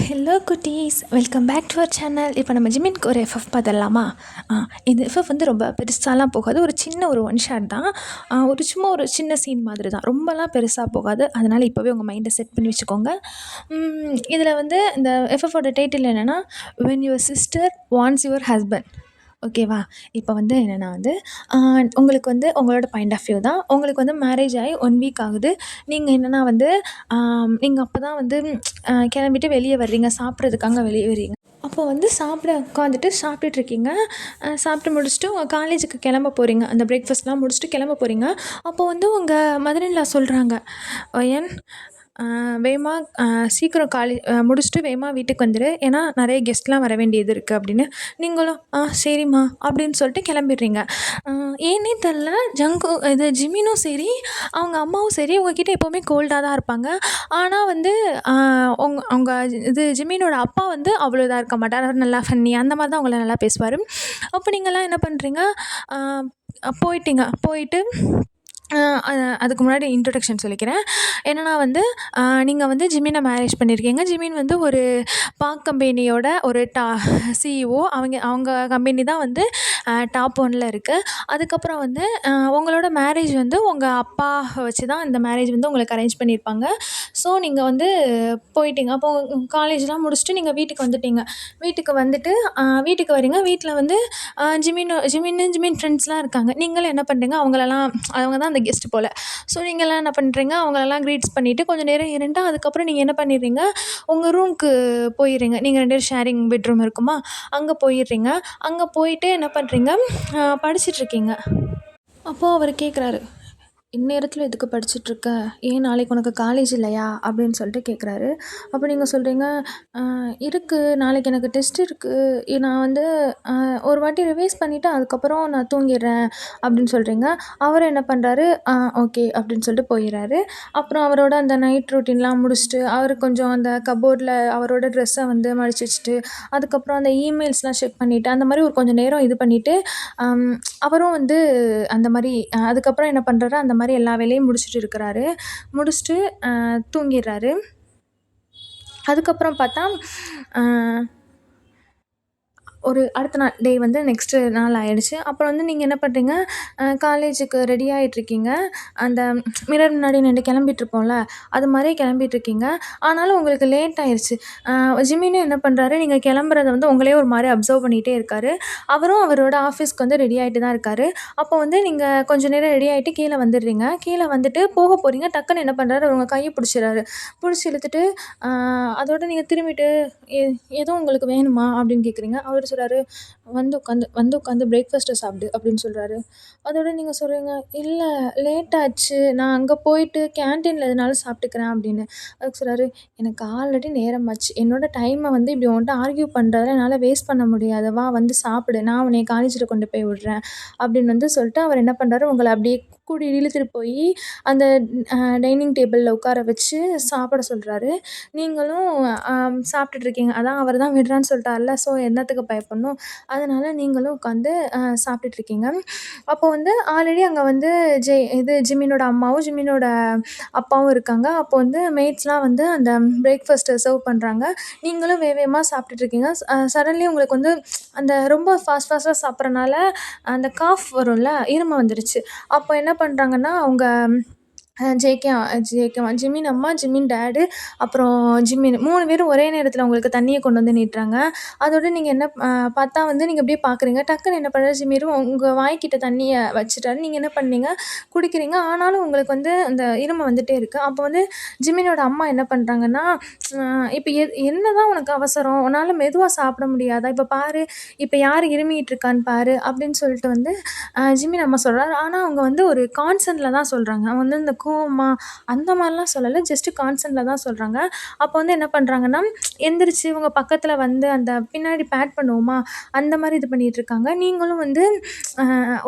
Hello குட்டீஸ், welcome back to our channel. இப்போ நம்ம ஜிம்மின்க்கு ஒரு எஃப்எஃப் பார்த்துடலாமா? இந்த எஃப்எஃப் வந்து ரொம்ப பெருசாலாம் போகாது. ஒரு சின்ன ஒன் ஷாட் தான். சும்மா ஒரு சின்ன சீன் மாதிரி தான். ரொம்பலாம் பெருசாக போகாது. அதனால் இப்போவே உங்கள் மைண்டை செட் பண்ணி வச்சுக்கோங்க. இதில் வந்து இந்த எஃப்எஃபோட டைட்டில் என்னென்னா, when your sister wants your husband. ஓகேவா? இப்போ வந்து என்னென்னா வந்து உங்களுக்கு வந்து உங்களோட பாயிண்ட் ஆஃப் வியூ தான். உங்களுக்கு வந்து மேரேஜ் ஆகி 1 வீக் ஆகுது. நீங்கள் என்னென்னா வந்து நீங்கள் அப்போ தான் வந்து கிளம்பிட்டு வெளியே வர்றீங்க, சாப்பிட்றதுக்காக வெளியே வர்றீங்க. அப்போ வந்து சாப்பிட உட்காந்துட்டு சாப்பிட்டுட்ருக்கீங்க. சாப்பிட்டு முடிச்சுட்டு உங்கள் காலேஜுக்கு கிளம்ப போகிறீங்க. அந்த பிரேக்ஃபாஸ்ட்லாம் முடிச்சுட்டு கிளம்ப போகிறீங்க. அப்போது வந்து உங்கள் மதர் இன் லா சொல்கிறாங்க, "ஏன் வேகமா சீக்கிரம் முடிச்சுட்டு வேகமா வீட்டுக்கு வந்துடு, ஏன்னா நிறைய கெஸ்ட்லாம் வர வேண்டியது இருக்குது" அப்படின்னு. நீங்களும் சரிம்மா அப்படின்னு சொல்லிட்டு கிளம்பிடுறீங்க. ஏன்னே தெரில, ஜிமினும் சரி, அவங்க அம்மாவும் சரி உங்ககிட்ட எப்போவுமே கோல்டாக தான் இருப்பாங்க. ஆனால் வந்து அவங்க ஜிமினோட அப்பா வந்து அவ்வளோ இதாக இருக்க மாட்டார். அவர் நல்லா ஃபன்னி அந்த மாதிரி தான் அவங்கள நல்லா பேசுவார். அப்போ நீங்கள்லாம் என்ன பண்ணுறீங்க, போயிட்டு அதுக்கு முன்னாடி இன்ட்ரொடக்ஷன் சொல்லிக்கிறேன். என்னென்னா வந்து நீங்கள் வந்து ஜிமினை மேரேஜ் பண்ணியிருக்கீங்க. ஜிமின் வந்து ஒரு பாக் கம்பெனியோட ஒரு சிஇஓ. அவங்க கம்பெனி தான் வந்து டாப் 1ல் இருக்குது. அதுக்கப்புறம் வந்து உங்களோட மேரேஜ் வந்து உங்கள் அப்பா வச்சு தான் இந்த மேரேஜ் வந்து உங்களுக்கு அரேஞ்ச் பண்ணியிருப்பாங்க. ஸோ நீங்கள் வந்து போயிட்டீங்க. அப்போ காலேஜ்லாம் முடிச்சுட்டு நீங்கள் வீட்டுக்கு வந்துட்டீங்க. வீட்டுக்கு வந்துட்டு வீட்டுக்கு வரீங்க. வீட்டில் வந்து ஜிமின் ஃப்ரெண்ட்ஸ்லாம் இருக்காங்க. நீங்களும் என்ன பண்ணுறீங்க, அவங்க தான் அந்த கெஸ்ட் போல். ஸோ நீங்கள்லாம் என்ன பண்ணுறீங்க, அவங்களெல்லாம் க்ரீட்ஸ் பண்ணிவிட்டு கொஞ்சம் நேரம் இருந்துட்டு அதுக்கப்புறம் நீங்கள் என்ன பண்ணிடுறீங்க, உங்கள் ரூமுக்கு போயிடுறீங்க. நீங்கள் 2 பேரும் ஷேரிங் பெட்ரூம் இருக்குமா, அங்கே போயிடுறீங்க. அங்கே போயிட்டு என்ன பண்ணுறீங்க, படிச்சிட்ருக்கீங்க. அப்போது அவர் கேட்குறாரு, "இந்நேரத்தில் எதுக்கு படிச்சிட்ருக்க? ஏன் நாளைக்கு உனக்கு காலேஜ் இல்லையா?" அப்படின்னு சொல்லிட்டு கேட்குறாரு. அப்போ நீங்கள் சொல்கிறீங்க, இருக்குது, நாளைக்கு எனக்கு டெஸ்ட் இருக்குது, நான் வந்து ஒரு வாட்டி ரிவைஸ் பண்ணிவிட்டு அதுக்கப்புறம் நான் தூங்கிடுறேன்" அப்படின்னு சொல்கிறீங்க. அவர் என்ன பண்ணுறாரு, ஓகே அப்படின்னு சொல்லிட்டு போயிடுறாரு. அப்புறம் அவரோட அந்த நைட் ரொட்டீன்லாம் முடிச்சுட்டு, அவர் கொஞ்சம் அந்த கபோர்டில் அவரோட ட்ரெஸ்ஸை வந்து மடிச்சு வச்சுட்டு, அதுக்கப்புறம் அந்த இமெயில்ஸ்லாம் செக் பண்ணிவிட்டு, அந்த மாதிரி ஒரு கொஞ்சம் நேரம் இது பண்ணிவிட்டு, அவரும் வந்து அந்த மாதிரி அதுக்கப்புறம் என்ன பண்ணுறாரு, அந்த மாதிரி எல்லா வேலையும் முடிச்சுட்டு இருக்கிறாரு. முடிச்சுட்டு தூங்கிடுறாரு. அதுக்கப்புறம் பார்த்தா ஒரு அடுத்த நாள் வந்து நெக்ஸ்ட்டு நாள் ஆயிடுச்சு. அப்புறம் வந்து நீங்கள் என்ன பண்ணுறீங்க, காலேஜுக்கு ரெடி ஆகிட்ருக்கீங்க. அந்த மிரர் முன்னாடி நின்று கிளம்பிட்டுருப்போம்ல, அது மாதிரி கிளம்பிட்டுருக்கீங்க. ஆனாலும் உங்களுக்கு லேட் ஆயிடுச்சு. ஜிமினும் என்ன பண்ணுறாரு, நீங்கள் கிளம்புறத வந்து உங்களே ஒரு மாதிரி அப்சர்வ் பண்ணிகிட்டே இருக்கார். அவரும் அவரோட ஆஃபீஸ்க்கு வந்து ரெடி ஆகிட்டு தான் இருக்கார். அப்போ வந்து நீங்கள் கொஞ்சம் நேரம் ரெடி ஆகிட்டு கீழே வந்துடுறீங்க. கீழே வந்துட்டு போக போகிறீங்க. டக்குன்னு என்ன பண்ணுறாரு, உங்கள் கையை பிடிச்சிறாரு. பிடிச்சி இழுத்துட்டு அதோடு நீங்கள் திரும்பிட்டு எதுவும் உங்களுக்கு வேணுமா அப்படின்னு கேட்குறீங்க. அவர் சொல்கிறாரு, வந்து உட்காந்து பிரேக்ஃபாஸ்ட்டை சாப்பிடு அப்படின்னு சொல்கிறாரு. அதோட நீங்கள் சொல்கிறீங்க, இல்லை லேட் ஆச்சு, நான் அங்கே போயிட்டு கேன்டீனில் எதுனாலும் சாப்பிட்டுக்கிறேன் அப்படின்னு. அதுக்கு சொல்கிறாரு, எனக்கு ஆல்ரெடி நேரமாச்சு, என்னோட டைமை வந்து இப்படி உன்கிட்ட ஆர்கியூ பண்ணுறதுல என்னால் வேஸ்ட் பண்ண முடியாது, வா வந்து சாப்பிடு, நான் உன்னை காலேஜில் கொண்டு போய் விடுறேன் அப்படின்னு வந்து சொல்லிட்டு அவர் என்ன பண்ணுறாரு, உங்களை அப்படியே கூடி இழுத்துட்டு போய் அந்த டைனிங் டேபிளில் உட்கார வச்சு சாப்பிட சொல்கிறாரு. நீங்களும் சாப்பிட்டுட்ருக்கீங்க. அதான் அவர் தான் விடுறான்னு சொல்லிட்டார்ல, ஸோ என்னத்துக்கு பயப்படணும், அதனால் நீங்களும் உட்காந்து சாப்பிட்டுட்ருக்கீங்க. அப்போ வந்து ஆல்ரெடி அங்கே வந்து ஜிமினோட அம்மாவும் ஜிமினோட அப்பாவும் இருக்காங்க. அப்போ வந்து மெய்ட்ஸ்லாம் வந்து அந்த பிரேக்ஃபாஸ்ட்டை சர்வ் பண்ணுறாங்க. நீங்களும் வேகமாக சாப்பிட்டுட்ருக்கீங்க. சடன்லி உங்களுக்கு வந்து அந்த ரொம்ப ஃபாஸ்ட்டாக சாப்பிட்றனால அந்த காஃப் வரும்ல, இருமல் வந்துருச்சு. அப்போ என்ன பண்ணுறாங்கன்னா, அவங்க ஜிமின் அம்மா, ஜிமின் டாடு, அப்புறம் ஜிமின் 3 பேரும் ஒரே நேரத்தில் உங்களுக்கு தண்ணியை கொண்டு வந்து நீட்டுறாங்க. அதோட நீங்கள் என்ன பார்த்தா வந்து நீங்கள் அப்படியே பார்க்குறீங்க. டக்குன்னு என்ன பண்ணுறாரு, ஜிமிரும் உங்கள் வாய்க்கிட்ட தண்ணியை வச்சுட்டாரு. நீங்கள் என்ன பண்ணீங்க, குடிக்கிறீங்க. ஆனாலும் உங்களுக்கு வந்து அந்த இருமல் வந்துகிட்டே இருக்குது. அப்போ வந்து ஜிமினோட அம்மா என்ன பண்ணுறாங்கன்னா, இப்போ என்ன தான் உனக்கு அவசரம், உன்னால் மெதுவாக சாப்பிட முடியாதா, இப்போ பாரு, இப்போ யார் இருமிகிட்டு இருக்கான்னு பாரு அப்படின்னு சொல்லிட்டு வந்து ஜிமின் அம்மா சொல்கிறாரு. ஆனால் அவங்க வந்து ஒரு கான்சர்னில் தான் சொல்கிறாங்க. அவங்க வந்து இந்த கோவமா அந்த மாதிரிலாம் சொல்லலை, ஜஸ்ட்டு கான்சர்னில் தான் சொல்கிறாங்க. அப்போ வந்து என்ன பண்ணுறாங்கன்னா, எந்திரிச்சு இவங்க பக்கத்தில் வந்து அந்த பின்னாடி பேட் பண்ணுவோமா, அந்த மாதிரி இது பண்ணிகிட்ருக்காங்க. நீங்களும் வந்து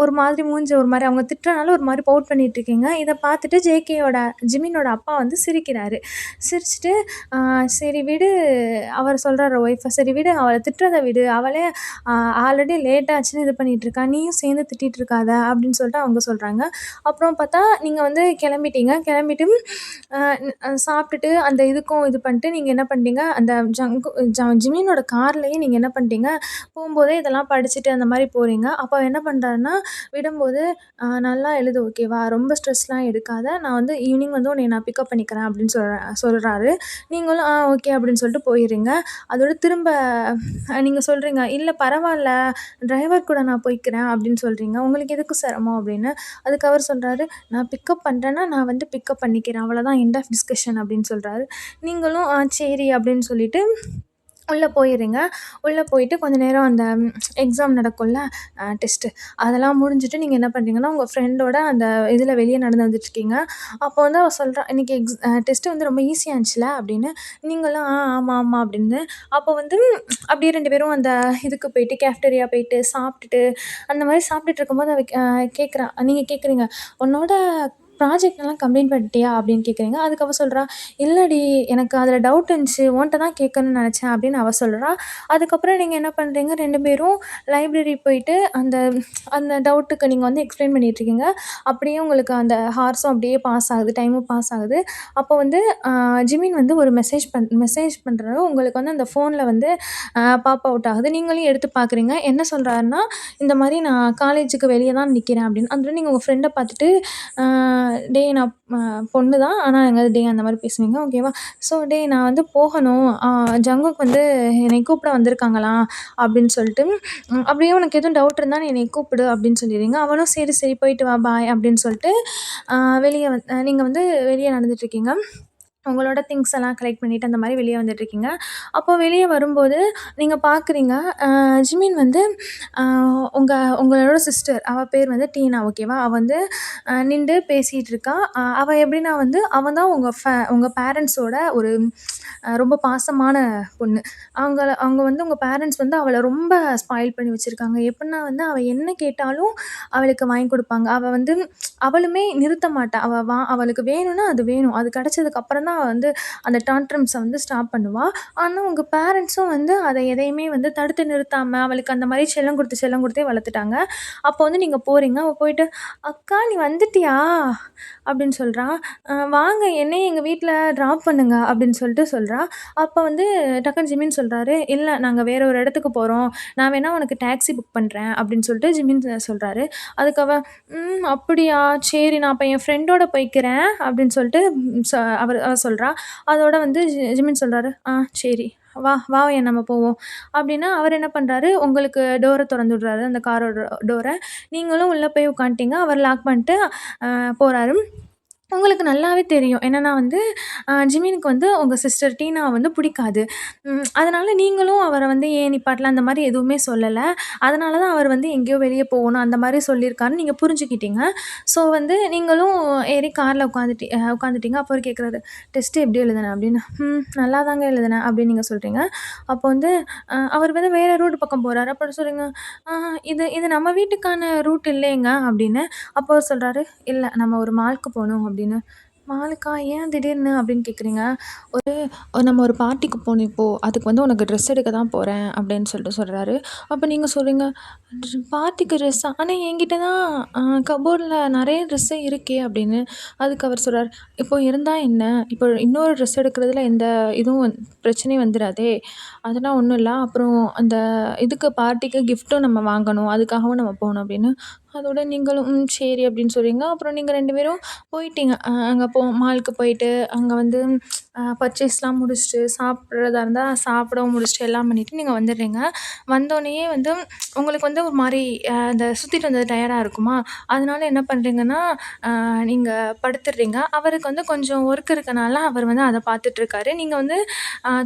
ஒரு மாதிரி மூஞ்சி ஒரு மாதிரி அவங்க திட்டுறனால ஒரு மாதிரி பவுட் பண்ணிகிட்ருக்கீங்க. இதை பார்த்துட்டு ஜிமினோட அப்பா வந்து சிரிக்கிறாரு. சிரிச்சுட்டு, சரி விடு, அவர் சொல்கிறாரு ஒய்ஃபை, சரி விடு, அவளை திட்டுறதை விடு, அவளே ஆல்ரெடி லேட் ஆச்சுன்னு இது பண்ணிகிட்ருக்கா, நீயும் சேர்ந்து திட்டிகிட்டு இருக்காத அப்படின்னு சொல்லிட்டு அவங்க சொல்கிறாங்க. அப்புறம் பார்த்தா நீங்கள் வந்து கிளம்பிட்டு சாப்பிட்டுட்டு அந்த இதுக்கும் இது பண்ணிட்டு நீங்கள் என்ன பண்ணுறீங்க, அந்த ஜங்கு ஜிமினோட கார்லயே நீங்க என்ன பண்ணிட்டீங்க, போம்போதே இதெல்லாம் படிச்சுட்டு அந்த மாரி போறீங்க. அப்ப என்ன பண்றாருன்னா, விடும்போது "நல்லா எழுது ஓகேவா? ரொம்ப ஸ்ட்ரெஸ்லாம் எடுக்காத. நான் வந்து ஈவினிங் வந்து உன்னைய நான் பிக்கப் பண்ணிக்கிறேன்" அப்படின்னு சொல்றாரு. நீங்களும் ஓகே" அப்படின்னு சொல்லிட்டு போயிர்றீங்க. அதோட திரும்ப நீங்க சொல்றீங்க, "இல்ல பரவால்ல, டிரைவர் கூட நான் போய்க்கிறேன்" அப்படின்னு சொல்றீங்க. "உங்களுக்கு எதுக்கு சிரமம்?" அப்படின்னு. அதுக்கு அவர் சொல்றாரு, "நான் பிக்கப் பண்றேன்னா, நான் வந்து பிக்கப் பண்ணிக்கிறேன். அவ்வளோதான் எண்ட் ஆஃப் டிஸ்கஷன்" அப்படின்னு சொல்றாரு. நீங்களும் சரி அப்படின்னு சொல்லிட்டு உள்ள போயிர்றீங்க. உள்ள போயிட்டு கொஞ்ச நேரம் அந்த எக்ஸாம் நடக்கும்ல, டெஸ்ட்டு. அதெல்லாம் முடிஞ்சுட்டு நீங்க என்ன பண்றீங்கன்னா, உங்க ஃப்ரெண்டோட அந்த இதில வெளிய நடந்து வந்துட்டுருக்கீங்க. அப்போ வந்து அவ சொல்றா, "இன்னைக்கு டெஸ்ட்டு வந்து ரொம்ப ஈஸியா இருந்துச்சுல?" அப்படின்னு. நீங்களும் ஆமா, ஆமா" அப்படின்னு. அப்போ வந்து அப்படியே 2 பேரும் அந்த இதுக்கு போயிட்டு கேஃப்டேரியா போயிட்டு சாப்பிட்டுட்டு, அந்த மாரி சாப்பிட்டுட்டு இருக்கும்போது அவ கேட்குறா, நீங்க கேட்குறீங்க, "உன்னோட ப்ராஜெக்ட்லாம் கம்ப்ளீட் பண்ணிட்டியா?" அப்படின்னு கேட்குறீங்க. அதுக்கு அவ சொல்றா, "இல்லடி எனக்கு அதில டவுட் இருந்துச்சு. உன்ட்ட தான் கேட்கணும்னு நெனச்சேன்" அப்படின்னு அவ சொல்றா. அதுக்கப்புறம் நீங்க என்ன பண்றீங்க, 2 பேரும் லைப்ரரி போயிட்டு அந்த அந்த டவுட்டுக்கு நீங்க வந்து எக்ஸ்ப்ளைன் பண்ணிட்டுருக்கீங்க. அப்படியே உங்களுக்கு அந்த ஹார்ஸும் அப்படியே பாஸ் ஆகுது. டைமும் பாஸ் ஆகுது. அப்போ வந்து அ ஜிமின் வந்து ஒரு மெசேஜ் பண்றாரு. உங்களுக்கு வந்து அந்த ஃபோன்ல வந்து பாப் அவுட் ஆகுது. நீங்களும் எடுத்து பார்க்குறீங்க. என்ன சொல்றாருன்னா, இந்த மாரி "நான் காலேஜுக்கு வெளிய தான் நிக்கிறேன்" அப்படின்னு. அதுல நீங்க உங்க ஃப்ரெண்ட பார்த்துட்டு, அ "டேய் நான் பொண்ணு தான். ஆனா டேய்" அந்த மாரி பேசுவீங்க. ஓகேவா? ஸோ "டேய் நான் வந்து போகணும். ஜங்குக் வந்து என்னைய கூப்பிட வந்திருக்காங்களாம்" அப்படின்னு சொல்லிட்டு, "அப்படியே உனக்கு எதுவும் டவுட் இருந்தா நீ என்னைய கூப்பிடு" அப்படின்னு சொல்லிடுறீங்க. அவனும் "சரி, சரி போயிட்டு வா, பாய்" அப்படின்னு சொல்லிட்டு, வெளிய நீங்க வந்து வெளிய நடந்துட்டுருக்கீங்க. உங்களோட திங்ஸ் எல்லாம் கலெக்ட் பண்ணிட்டு அந்த மாரி வெளிய வந்துட்டுருக்கீங்க. அப்போ வெளிய வரும்போது நீங்க பார்க்குறீங்க, அ ஜிமின் வந்து அ உங்க உங்களோட சிஸ்டர் அவ பேர் வந்து டீனா ஓகேவா? அவ வந்து நின்டு பேசிட்டு இருக்கா. அவ எப்படின்னா வந்து அவ தான் உங்க பேரண்ட்ஸோட ஒரு ரொம்ப பாசமான பொண்ணு. அவங்க வந்து உங்க பேரண்ட்ஸ் வந்து அவள ரொம்ப ஸ்பாயில் பண்ணி வச்சிருக்காங்க. எப்புட்னா வந்து அவ என்ன கேட்டாலும் அவளுக்கு வாங்கி குடுப்பாங்க. அவ வந்து அவளுமே நிறுத்த மாட்டா. அவளுக்கு வேணும்னா அது வேணும். அது கிடைச்சதுக்கு அப்புறம் தான் அவ வந்து அந்த டான்ட்ரம்ஸ வந்து ஸ்டாப் பண்ணுவா. ஆனா உங்க பேரண்ட்ஸும் வந்து அத எதையுமே வந்து தடுத்து நிறுத்தாம, அவளுக்கு அந்த மாரி செல்லம் குடுத்தே வளர்த்துட்டாங்க. அப்போ வந்து நீங்க போறீங்க. அவ போயிட்டு, "அக்கா நீ வந்துட்டியா?" அப்படின்னு சொல்றா. வாங்க என்னையும் எங்க வீட்ல ட்ராப் பண்ணுங்க" அப்படின்னு சொல்லிட்டு சொல்றா. அப்ப வந்து டக்குனு ஜிமின் சொல்றாரு, "இல்ல நாங்க வேற ஒரு இடத்துக்கு போறோம். நான் வேணா உனக்கு டாக்ஸி புக் பண்றேன்" அப்படின்னு சொல்லிட்டு ஜிமின் சொல்றாரு. அதுக்கு அவ, அப்படியா? சரி நான் அப்ப என் ஃப்ரெண்டோட போய்க்கிறேன்" அப்படின்னு சொல்லிட்டு ம் ச அவ சொல்றா. அதோட வந்து ஜிமின் சொல்றாரு, சரி. வா வா என் நம்ம போவோம்" அப்படின்னா அவர் என்ன பண்றாரு, உங்களுக்கு டோர தொறந்து விடுறாரு. அந்த காரோட டோர. நீங்களும் உள்ள போய் உட்காந்துட்டீங்க. அவர் லாக் பண்ணிட்டு போறாரு. உங்களுக்கு நல்லாவே தெரியும். என்னன்னா வந்து, ஜிமினுக்கு வந்து உங்க சிஸ்டர் டீனாவ வந்து பிடிக்காது. அதனால நீங்களும் அவர வந்து ஏன் நிப்பாட்டல அந்த மாரி எதுவுமே சொல்லல. அதனால தான் அவர் வந்து எங்கேயோ வெளிய போகணும் அந்த மாரி சொல்லியிருக்காருன்னு நீங்க புரிஞ்சுக்கிட்டீங்க. ஸோ வந்து நீங்களும் ஏறி கார்ல உட்காந்துட்டீங்க. அப்போ அவரு கேட்குறாரு, "டெஸ்ட் எப்படி எழுதுன?" அப்படின்னு. நல்லாதாங்க எழுதுனேன்" அப்படின்னு நீங்க சொல்றீங்க. அப்போ வந்து அவர் வந்து வேற ரூட் பக்கம் போறாரு. அப்ப சொல்றீங்க, "ஆ இது இது நம்ம வீட்டுக்கான ரூட் இல்லையேங்க" அப்படின்னு. அப்போ அவரு சொல்றாரு, "இல்ல நம்ம ஒரு மால்க்கு போணும்" அப்படின்னு. "மாலுக்கா? ஏன் திடீர்னு?" அப்படின்னு கேட்குறீங்க. "நம்ம ஒரு பார்ட்டிக்கு போணும் இப்போ. அதுக்கு வந்து உனக்கு ட்ரெஸ் எடுக்க தான் போறேன்" அப்படின்னு சொல்லிட்டு சொல்றாரு. அப்ப நீங்க சொல்றீங்க, பார்ட்டிக்கு ட்ரெஸ்ஸா? ஆனா என்கிட்ட தான் கப்போர்ட்ல நெறைய ட்ரெஸ்ஸே இருக்கே" அப்படின்னு. அதுக்கு அவர் சொல்றாரு, "இப்போ இருந்தா என்ன? இப்போ இன்னொரு ட்ரெஸ் எடுக்கிறதுல எந்த இதுவும் பிரச்சனையும் வந்துராதே! அதெல்லாம் ஒண்ணும் இல்ல. அப்புறம் அந்த இதுக்கு பார்ட்டிக்கு கிஃப்ட்டும் நம்ம வாங்கணும். அதுக்காகவும் நம்ம போணும்" அப்படின்னு. அதோட நீங்களும் சரி அப்படின்னு சொல்றீங்க. அப்புறம் நீங்க 2 பேரும் போயிட்டீங்க. அங்க மாலுக்கு போயிட்டு, அங்க வந்து பர்ச்சேஸ்லாம் முடிச்சுட்டு, சாப்பிட்றதா இருந்தா சாப்பிடவும் முடிச்சுட்டு, எல்லாம் பண்ணிட்டு நீங்க வந்துடுறீங்க. வந்தோனயே வந்து உங்களுக்கு வந்து ஒரு மாரி அந்த சுத்திட்டு வந்தது டயர்டா இருக்குமா, அதனால என்ன பண்றீங்கன்னா, நீங்க படுத்துடுறீங்க. அவருக்கு வந்து கொஞ்சம் ஒர்க் இருக்கனால, அவர் வந்து அத பார்த்துட்டுருக்காரு. நீங்க வந்து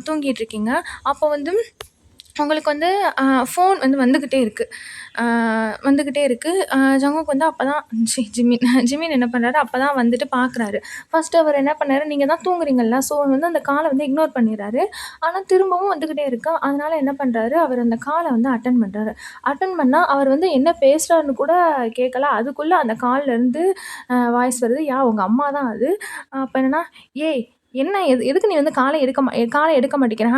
தூங்கிட்டுருக்கீங்க. அப்போ வந்து உங்களுக்கு வந்து ஃபோன் வந்து வந்துகிட்டே இருக்கு. அ வந்துகிட்டே இருக்கு. ஜங்குக் வந்து அப்பதான் ஜிமின் ஜிமின் என்ன பண்றாரு, அப்பதான் வந்துட்டு பார்க்குறாரு. ஃபர்ஸ்ட்டு அவர் என்ன பண்ணாரு, நீங்க தான் தூங்குறீங்கல்ல, ஸோ வந்து அந்த கால வந்து இக்னோர் பண்ணிர்றாரு. ஆனா திரும்பவும் வந்துகிட்டே இருக்கு. அதனால என்ன பண்றாரு, அவர் அந்த கால வந்து அட்டெண்ட் பண்றாரு. அட்டெண்ட் பண்ணா அவர் வந்து என்ன பேசுறாருன்னு கூட கேட்கல. அதுக்குள்ள அந்த கால்லேருந்து வாய்ஸ் வருது. உங்க அம்மா தான் அது. அப்ப என்னன்னா, "ஏய்! எதுக்கு நீ வந்து காலை எடுக்க மாட்டேங்கிற?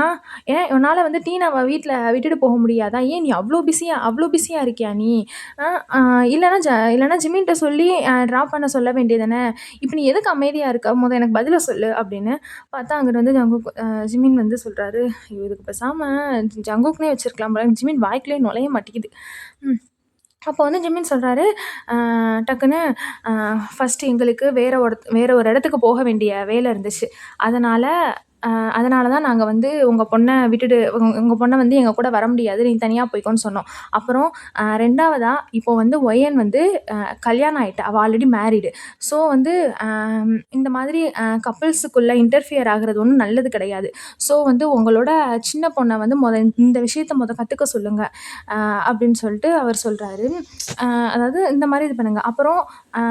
ஏன் உன்னால வந்து டீனாவ வீட்ல விட்டுட்டு போக முடியாதா? ஏன் நீ அவ்ளோ பிஸியா இருக்கியா நீ? அ அ இல்லன்னா ஜிமின்ட்ட சொல்லி ட்ராப் பண்ண சொல்ல வேண்டியது தானே! இப்ப நீ எதுக்கு அமைதியா இருக்க? எனக்கு பதில சொல்லு" அப்படின்னு. பார்த்தா அங்கிட்டு வந்து ஜிமின் வந்து சொல்றாரு, "ஐயோ! இதுக்கு பேசாம ஜங்குக்குன்னே வச்சிருக்கலாம் போல. ஜிமின் வாய்க்குள்ளயே நுழைய மாட்டேங்குது." ம். அப்போ வந்து ஜிமின் சொல்றாரு, அ டக்குன்னு அ "ஃபர்ஸ்ட்டு எங்களுக்கு வேற ஒரு இடத்துக்கு போக வேண்டிய வேலை இருந்துச்சு. அதனால அதனால தான் நாங்க வந்து உங்க பொண்ண வந்து எங்க கூட வர முடியாது. நீ தனியா போய்க்கோன்னு சொன்னோம். அப்புறம் 2வதா இப்போ வந்து ஒயன் வந்து அ கல்யாணம் ஆயிட்டா. அவ ஆல்ரெடி மேரிடு. ஸோ வந்து அ இந்த மாதிரி கப்பிள்ஸுக்குள்ள இன்டர்ஃபியர் ஆகுறது ஒண்ணும் நல்லது கிடையாது. ஸோ வந்து உங்களோட சின்ன பொண்ண வந்து இந்த விஷயத்த கத்துக்க சொல்லுங்க." அ அப்படின்னு சொல்லிட்டு அவர் சொல்றாரு. அ அதாவது இந்த மாரி இது பண்ணுங்க. அப்புறம் அ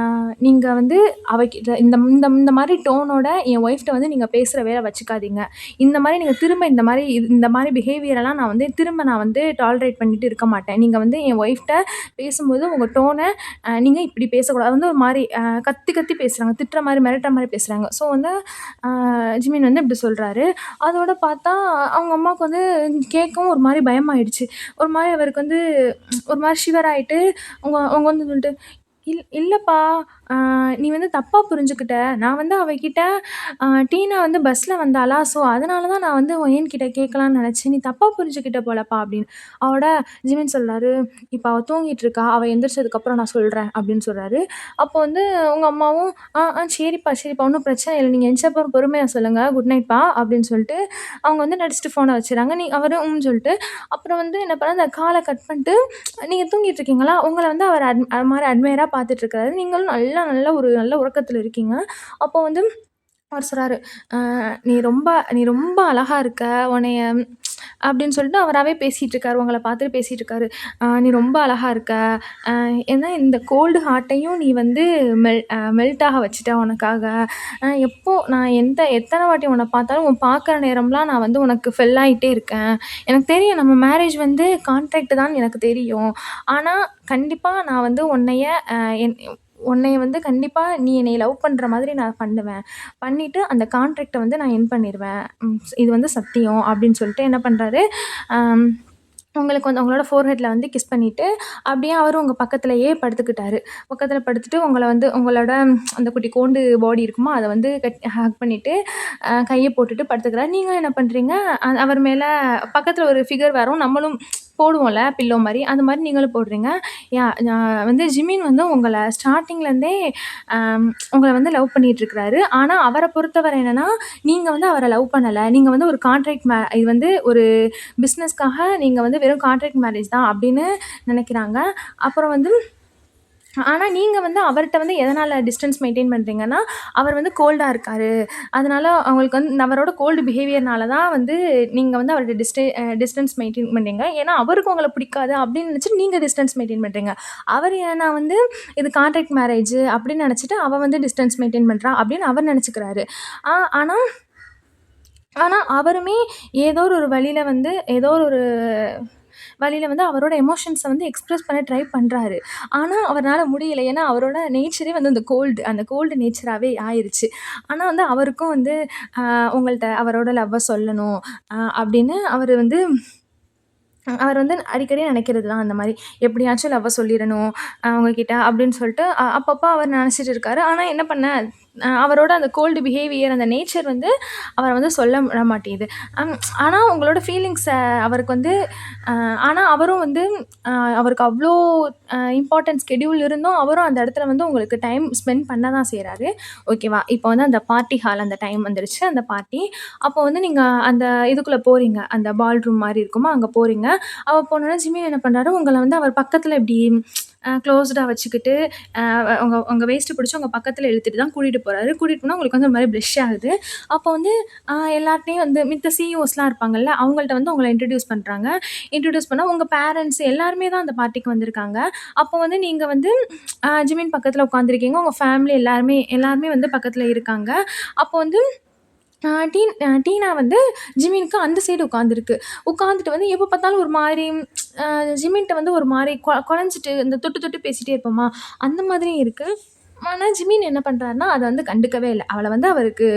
நீங்க வந்து அவகிட்ட இந்த இந்த இந்த மாரி டோனோட என் ஒய்ஃப்ட்ட வந்து நீங்க பேசுற வேல வச்சுக்காதீங்க. இந்த மாரி நீங்க திரும்ப இந்த மாரி பிஹேவியர் எல்லாம் நான் வந்து டாலரேட் பண்ணிட்டு இருக்க மாட்டேன். நீங்க வந்து என் ஒய்ஃப்ட்ட பேசும்போது உங்க டோன நீங்க இப்படி பேசக்கூடாது. அது வந்து ஒரு மாரி கத்தி கத்தி பேசுறாங்க. திட்டுற மாரி, மிரட்டுற மாரி பேசுறாங்க. ஸோ வந்து அ ஜிமின் வந்து இப்படி சொல்றாரு. அதோட பார்த்தா அவங்க அம்மாவுக்கு வந்து கேட்கவும் ஒரு மாரி பயமாயிடுச்சு. ஒரு மாரி அவருக்கு வந்து ஒரு மாரி ஷிவர் ஆயிட்டு அவங்க வந்து சொல்லிட்டு, இல்லப்பா, அ நீ வந்து தப்பா புரிஞ்சுக்கிட்ட. நான் வந்து அவகிட்ட டீனா வந்து பஸ்ல வந்தாளா, ஸோ அதனால தான் நான் வந்து என்கிட்ட கேட்கலான்னு நெனச்சேன். நீ தப்பா புரிஞ்சுக்கிட்ட போலப்பா" அப்படின்னு. அவளோட ஜிமின் சொல்றாரு, "இப்ப அவ தூங்கிட்டு இருக்கா. அவ எந்திரிச்சதுக்கப்புறம் நான் சொல்றேன்" அப்படின்னு சொல்றாரு. அப்போ வந்து உங்க அம்மாவும், சரிப்பா, சரிப்பா, ஒண்ணும் பிரச்சனை இல்ல. நீங்க எந்திரிச்சப்பறம் பொறுமையா சொல்லுங்க. குட் நைட்ப்பா" அப்படின்னு சொல்லிட்டு அவங்க வந்து நடிச்சுட்டு ஃபோன வச்சுர்றாங்க. அவரும் சொல்லிட்டு அப்புறம் வந்து என்ன பண்ண அந்த கால கட் பண்ணிட்டு, "நீங்க தூங்கிட்டு இருக்கீங்களா? உங்கள வந்து அவர் அது மாரி அட்மையரா பார்த்துட்டு இருக்காரு. நீங்களும் நல்லா நல்ல ஒரு நல்ல உறக்கத்துல இருக்கீங்க." அப்போ வந்து அவர் சொல்றாரு, நீ ரொம்ப அழகா இருக்க. உன்னைய" அப்படின்னு சொல்லிட்டு அவராவே பேசிட்டு இருக்காரு. உங்கள பார்த்துட்டு பேசிட்டு இருக்காரு. "நீ ரொம்ப அழகா இருக்க. ஏன்னா இந்த கோல்டு ஹார்ட்டையும் நீ வந்து மெல்ட் ஆக வச்சுட்ட உனக்காக. நான் எத்தன வாட்டி உன்ன பார்த்தாலும், பார்க்குற நேரம்லாம் நான் வந்து உனக்கு ஃபெல் ஆயிட்டே இருக்கேன். எனக்கு தெரியும் நம்ம மேரேஜ் வந்து கான்ட்ராக்ட் தான்னு எனக்கு தெரியும். ஆனா, கண்டிப்பா நான் வந்து அ என் உன்னைய வந்து கண்டிப்பா நீ என்னைய லவ் பண்ற மாதிரி நான் பண்ணுவேன். பண்ணிட்டு அந்த கான்ட்ராக்ட்ட வந்து நான் எண்ட் பண்ணிருவேன். இது வந்து சத்தியம்." அப்படின்னு சொல்லிட்டு என்ன பண்றாரு, அம் உங்களுக்கு வந்து உங்களோட ஃபோர்ஹெட்ல வந்து கிஸ் பண்ணிட்டு, அப்படியே அவரும் உங்க பக்கத்திலேயே படுத்துக்கிட்டாரு. பக்கத்தில படுத்துட்டு உங்களோட அந்த குட்டி கோண்டு பாடி இருக்குமா, அத வந்து ஹக் பண்ணிட்டு, கைய போட்டுட்டு படுத்துக்கிறாரு. நீங்க என்ன பண்றீங்க, அவர் மேல பக்கத்தில ஒரு ஃபிகர் வரும். நம்மளும் போடுவோம்ல பில்லோ மாரி, அந்த மாரி நீங்களும் போடுறீங்க. நான் வந்து ஜிமின் வந்து ஸ்டார்ட்டிங்லேருந்தே உங்கள வந்து லவ் பண்ணிட்டுருக்கிறாரு. ஆனா, அவர பொறுத்தவரை என்னன்னா, நீங்க வந்து அவர லவ் பண்ணல. நீங்க வந்து ஒரு கான்ட்ராக்ட் இது வந்து ஒரு பிசினஸ்க்காக நீங்க வந்து வெறும் கான்ட்ராக்ட் மேரேஜ் தான் அப்படின்னு நினைக்கிறாங்க. அப்புறம் வந்து ஆனா நீங்க வந்து அவர்ட்ட வந்து எதனால டிஸ்டன்ஸ் மெயின்டெயின் பண்றீங்கன்னா, அவர் வந்து கோல்டா இருக்காரு. அதனால அவங்களுக்கு வந்து அவரோட கோல்டு பிஹேவியர்னால தான் வந்து நீங்க வந்து அவர்ட்ட டிஸ்டன்ஸ் மெயின்டெயின் பண்றீங்க. ஏன்னா அவருக்கு உங்கள பிடிக்காது அப்படின்னு நினைச்சுட்டு நீங்க டிஸ்டன்ஸ் மெயின்டெயின் பண்றீங்க. அவரு ஏன்னா வந்து இது கான்ட்ராக்ட் மேரேஜ் அப்படின்னு நினைச்சுட்டு அவ வந்து டிஸ்டன்ஸ் மெயின்டெயின் பண்றா அப்படின்னு அவர் நினைச்சுக்கிறாரு. ஆ ஆனா ஆனா அவருமே ஏதோ ஒரு வழியில வந்து அவரோட எமோஷன்ஸ வந்து எக்ஸ்பிரஸ் பண்ண ட்ரை பண்றாரு. ஆனா அவரால முடியல. ஏன்னா அவரோட நேச்சரே வந்து அந்த கோல்டு நேச்சராவே ஆயிருச்சு. ஆனா வந்து அவருக்கும் வந்து உங்கள்ட்ட அவரோட லவ்வ சொல்லணும் அப்படின்னு அவர் வந்து அடிக்கடி நினைக்கிறது தான் அந்த மாரி. எப்படியாச்சும் லவ்வ சொல்லிறணும் அவங்க கிட்ட அப்படின்னு சொல்லிட்டு அப்பப்போ அவர் நினச்சிட்டு இருக்காரு. ஆனா என்ன பண்ண, அவரோட அந்த கோல்டு பிஹேவியர் அந்த நேச்சர் வந்து அவர வந்து சொல்ல விட மாட்டேங்குது. அம் ஆனா உங்களோட ஃபீலிங்ஸ அவருக்கு வந்து அ ஆனா அவரும் வந்து அ அவருக்கு அவ்ளோ இம்பார்ட்டன்ட் ஸ்கெட்யூல் இருந்தும், அவரும் அந்த இடத்துல வந்து உங்களுக்கு டைம் ஸ்பெண்ட் பண்ண தான் செய்றாரு. ஓகேவா? இப்போ வந்து அந்த பார்ட்டி ஹால் அந்த டைம் வந்துருச்சு. அந்த பார்ட்டி. அப்போ வந்து நீங்க அந்த இதுக்குள்ள போறீங்க. அந்த பால் ரூம் மாரி இருக்குமா, அங்க போறீங்க. போனோனே ஜிம்மி என்ன பண்றாரு, உங்கள வந்து அவர் பக்கத்துல இப்டி க்ளோஸ்டா வச்சுக்கிட்டு, அ உங்க உங்க வேஸ்ட்ட பிடிச்சு உங்க பக்கத்துல இழுத்துட்டு தான் கூட்டிட்டு போறாரு. கூட்டிட்டு போனா உங்களுக்கு வந்து ஒரு மாரி ப்ளஷ் ஆகுது. அப்போ வந்து எல்லார்ட்டயும் வந்து மித்த சிஇஓஸ்லாம் இருப்பாங்கல்ல, அவங்கள்ட்ட வந்து உங்கள இன்ட்ரோடியூஸ் பண்றாங்க. இன்ட்ரோடியூஸ் பண்ணா உங்க பேரண்ட்ஸ் எல்லாருமே தான் அந்த பார்ட்டிக்கு வந்திருக்காங்க. அப்போ வந்து நீங்க வந்து ஜிமின் பக்கத்துல உட்காந்துருக்கீங்க. உங்க ஃபேமிலி எல்லாருமே வந்து பக்கத்துல இருக்காங்க. அப்போ வந்து டீனா வந்து ஜிமினுக்கு அந்த சைடு உட்காந்துருக்கு. உட்காந்துட்டு வந்து எப்ப பார்த்தாலும் ஒரு மாரி ஜிமின்ட்ட வந்து ஒரு மாரி கொலஞ்சிட்டு இந்த தொட்டு தொட்டு பேசிட்டே இருப்போமா, அந்த மாதிரியும் இருக்கு. ஆனா ஜிமின் என்ன பண்றாருன்னா, அத வந்து கண்டுக்கவே இல்ல. அவள வந்து அவருக்கு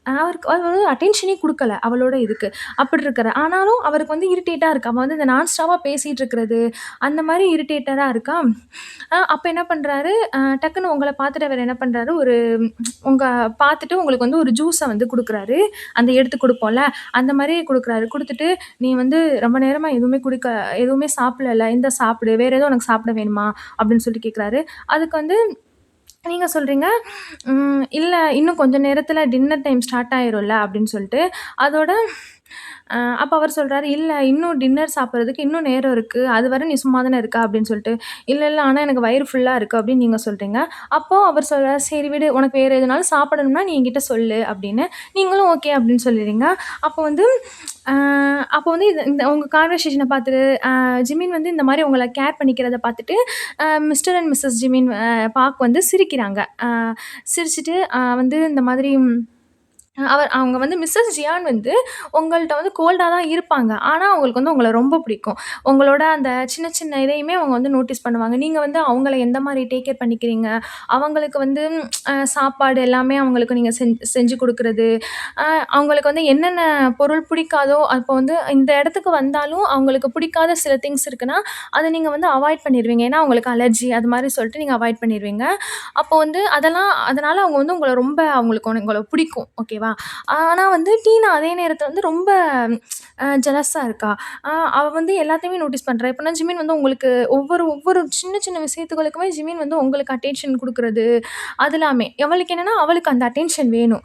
அவர் வந்து அட்டென்ஷனே குடுக்கல, அவளோட இதுக்கு. அப்படி இருக்கிற ஆனாலும் அவருக்கு வந்து இரிட்டேட்டா இருக்கு. அவ வந்து இந்த நான் ஸ்டாப்பா பேசிட்டு இருக்கிறது, அந்த மாரி இரிட்டேட்டடா இருக்கா. அப்ப என்ன பண்றாரு, டக்குனு உங்கள பார்த்துட்டு அவரு என்ன பண்றாரு, உங்க பார்த்துட்டு உங்களுக்கு வந்து ஒரு ஜூஸ வந்து குடுக்குறாரு. அந்த எடுத்து குடுப்போம்ல, அந்த மாரி குடுக்குறாரு. குடுத்துட்டு, "நீ வந்து ரொம்ப நேரமா எதுவுமே சாப்பிடல. இந்தா சாப்பிடு. வேற எதுவும் உனக்கு சாப்பிட வேணுமா?" அப்படின்னு சொல்லிட்டு கேட்குறாரு. அதுக்கு வந்து நீங்க சொல்றீங்க, "இல்ல இன்னும் கொஞ்ச நேரத்தில டின்னர் டைம் ஸ்டார்ட் ஆயிரும்ல" அப்படின்னு சொல்லிட்டு. அதோட அப்ப அவர் சொல்றாரு, "இல்ல இன்னும் டின்னர் சாப்பிடுறதுக்கு இன்னும் நேரம் இருக்கு. அதுவரை நீ சும்மா தானே இருக்க" அப்படின்னு சொல்லிட்டு. "இல்ல, இல்ல ஆனா எனக்கு வயிறு ஃபுல்லா இருக்கு" அப்படின்னு நீங்க சொல்றீங்க. அப்போ அவர் சொல்றாரு, "சரி விடு. உனக்கு வேற எதுனாலும் சாப்பிடணும்னா நீ என்கிட்ட சொல்லு" அப்படின்னு. நீங்களும் ஓகே அப்படின்னு சொல்லிறீங்க. அப்போ வந்து அ அப்போ வந்து இந்த உங்க கான்வர்சேஷன பார்த்துட்டு ஜிமின் வந்து இந்த மாரி உங்கள கேர் பண்ணிக்கிறத பார்த்துட்டு, மிஸ்டர் அண்ட் மிஸ்ஸஸ் ஜிமின் பாக் வந்து சிரிக்கிறாங்க. சிரிச்சுட்டு வந்து இந்த மாதிரி அவங்க வந்து மிஸ்ஸஸ் ஜியான் வந்து உங்கள்ட்ட வந்து கோல்டா தான் இருப்பாங்க. ஆனா, அவங்களுக்கு வந்து உங்கள ரொம்ப பிடிக்கும். உங்களோட அந்த சின்ன சின்ன இதையுமே அவங்க வந்து நோட்டீஸ் பண்ணுவாங்க. நீங்க வந்து அவங்கள எந்த மாரி டேக் கேர் பண்ணிக்கிறீங்க, அவங்களுக்கு வந்து சாப்பாடு எல்லாமே அவங்களுக்கு நீங்க செஞ்சு குடுக்குறது, அ அவங்களுக்கு வந்து என்னென்ன பொருள் பிடிக்காதோ, அப்போ வந்து இந்த இடத்துக்கு வந்தாலும் அவங்களுக்கு பிடிக்காத சில திங்ஸ் இருக்குன்னா, அத நீங்க வந்து அவாய்ட் பண்ணிருவீங்க. ஏன்னா, அவங்களுக்கு அலர்ஜி அது மாரி சொல்லிட்டு நீங்க அவாய்ட் பண்ணிருவீங்க. அப்போ வந்து அதனால அவங்க வந்து அவங்களுக்கு உங்கள பிடிக்கும். ஓகேவா? ஆனா வந்து டீனா அதே நேரத்தில வந்து ரொம்ப ஜெலஸா இருக்கா. அவ வந்து எல்லாத்தையுமே நோட்டீஸ் பண்றா. எப்படின்னா ஜிமின் வந்து உங்களுக்கு ஒவ்வொரு ஒவ்வொரு சின்ன சின்ன விஷயத்துகளுக்குமே ஜிமின் வந்து உங்களுக்கு அட்டென்ஷன் குடுக்குறது, அது எல்லாமே. அவளுக்கு என்னன்னா, அவளுக்கு அந்த அட்டென்ஷன் வேணும்.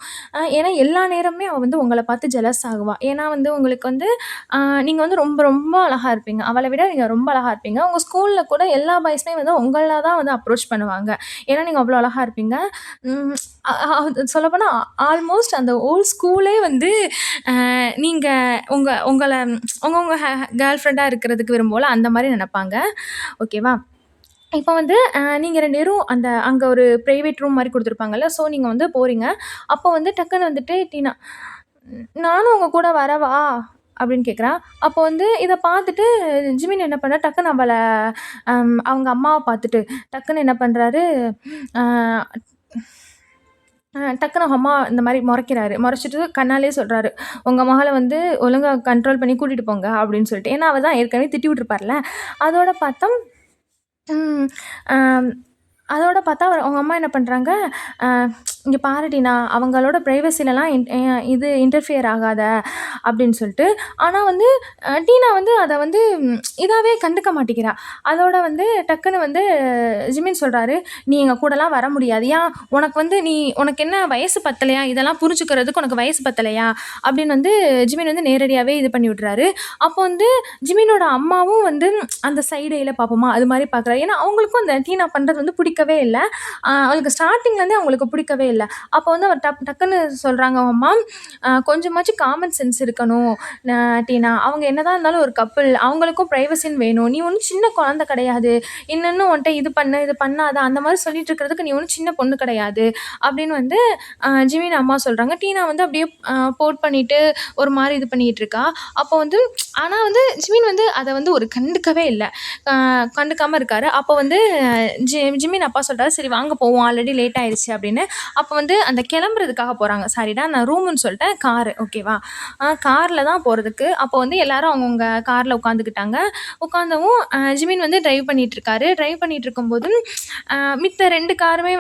ஏன்னா எல்லா நேரமுமே அவ வந்து உங்கள பார்த்து ஜெலஸ் ஆகுவா. ஏன்னா வந்து உங்களுக்கு வந்து அ நீங்க வந்து ரொம்ப ரொம்ப அழகா இருப்பீங்க. அவள விட நீங்க ரொம்ப அழகா இருப்பீங்க. உங்க ஸ்கூல்ல கூட எல்லா பாய்ஸுமே வந்து உங்கள தான் வந்து அப்ரோச் பண்ணுவாங்க. ஏன்னா நீங்க அவ்வளோ அழகா இருப்பீங்க. ம் அ அ சொல்லப்போனா ஆல்மோஸ்ட் அந்த ஹோல் ஸ்கூலே வந்து நீங்க உங்கள உங்க கேர்ள் ஃப்ரெண்டா இருக்கிறதுக்கு விரும்புவோம்ல, அந்த மாரி நெனப்பாங்க. ஓகேவா? இப்ப வந்து நீங்க 2 பேரும் அங்க ஒரு பிரைவேட் ரூம் மாரி குடுத்துருப்பாங்கல்ல. ஸோ நீங்க வந்து போறீங்க. அப்போ வந்து டக்குனு வந்துட்டு டீனா, "நானும் உங்க கூட வரவா?" அப்படின்னு கேட்குறா. அப்போ வந்து இத பார்த்துட்டு ஜிமின் என்ன பண்ணாரு, டக்குனு அவங்க அம்மாவ பார்த்துட்டு, டக்குனு என்ன பண்றாரு, அ டக்குனு அவங்க அம்மா இந்த மாரி மொறைக்கிறாரு. மொறச்சிட்டு கண்ணாலயே சொல்றாரு, "உங்க மகள வந்து ஒழுங்கா கண்ட்ரோல் பண்ணி கூட்டிட்டு போங்க" அப்படின்னு சொல்லிட்டு. ஏன்னா, அவர் தான் ஏற்கனவே திட்டி விட்டுருப்பார்ல. அதோட பார்த்தா ம். அம் அவங்க அம்மா என்ன பண்றாங்க, அ "இங்க பாரு டீனா, அவங்களோட பிரைவசிலலாம் இது இன்டர்ஃபியர் ஆகாத" அப்படின்னு சொல்லிட்டு. ஆனா வந்து டீனா வந்து அத வந்து இதாவே கண்டுக்க மாட்டேங்கிறா. அதோட வந்து டக்குனு வந்து ஜிமின் சொல்றாரு, "நீ எங்க கூடலாம் வர முடியாது. ஏன் உனக்கு என்ன வயசு பத்தலையா? இதெல்லாம் புரிஞ்சுக்கிறதுக்கு உனக்கு வயசு பத்தலையா?" அப்படின்னு வந்து ஜிமின் வந்து நேரடியாவே இது பண்ணி விட்டுறாரு. அப்போ வந்து ஜிமினோட அம்மாவும் வந்து அந்த சைடு பார்ப்போமா, அது மாரி பார்க்குறா. ஏன்னா அவங்களுக்கும் அந்த டீனா பண்றது வந்து பிடிக்கவே இல்ல. அவளுக்கு ஸ்டார்ட்டிங்லேருந்தே அவங்களுக்கு பிடிக்கவே இல்ல. அப்போ வந்து அவர் டக்குன்னு சொல்றாங்க அவங்க அம்மா, கொஞ்சமாச்சும் காமன் சென்ஸ் இருக்கணும் ந டீனா. அவங்க என்னதான் இருந்தாலும் ஒரு கப்பிள். அவங்களுக்கும் பிரைவசின்னு வேணும். நீ ஒண்ணும் சின்ன குழந்தை கிடையாது. இன்னும் உன்ட்ட இது பண்ணு, இது பண்ணாத அந்த மாரி சொல்லிட்டு இருக்கிறதுக்கு நீ ஒண்ணும் சின்ன பொண்ணு கிடையாது." அப்படின்னு வந்து ஜிமின் அம்மா சொல்றாங்க. டீனா வந்து அப்படியே போட் பண்ணிட்டு ஒரு மாரி இது பண்ணிட்டு இருக்கா. அப்போ வந்து ஆனா வந்து ஜிமின் வந்து அத வந்து ஒரு கண்டுக்கவே இல்ல. அ கண்டுக்காம இருக்காரு. அப்போ வந்து ஜிமின் அப்பா சொல்றாரு, "சரி வாங்க போவோம். ஆல்ரெடி லேட் ஆயிருச்சு" அப்படின்னு. அப்போ வந்து அந்த கிளம்புறதுக்காக போறாங்க. சாரிடா நான் ரூமுன்னு சொல்லிட்டேன். காரு ஓகேவா? கார்ல தான் போறதுக்கு. அப்போ வந்து எல்லாரும் அவங்கவங்க கார்ல உட்காந்துக்கிட்டாங்க. உட்காந்தவும் ஜிமின் வந்து டிரைவ் பண்ணிட்டுருக்காரு. டிரைவ் பண்ணிட்டுருக்கும்போது மித்த 2 காருமே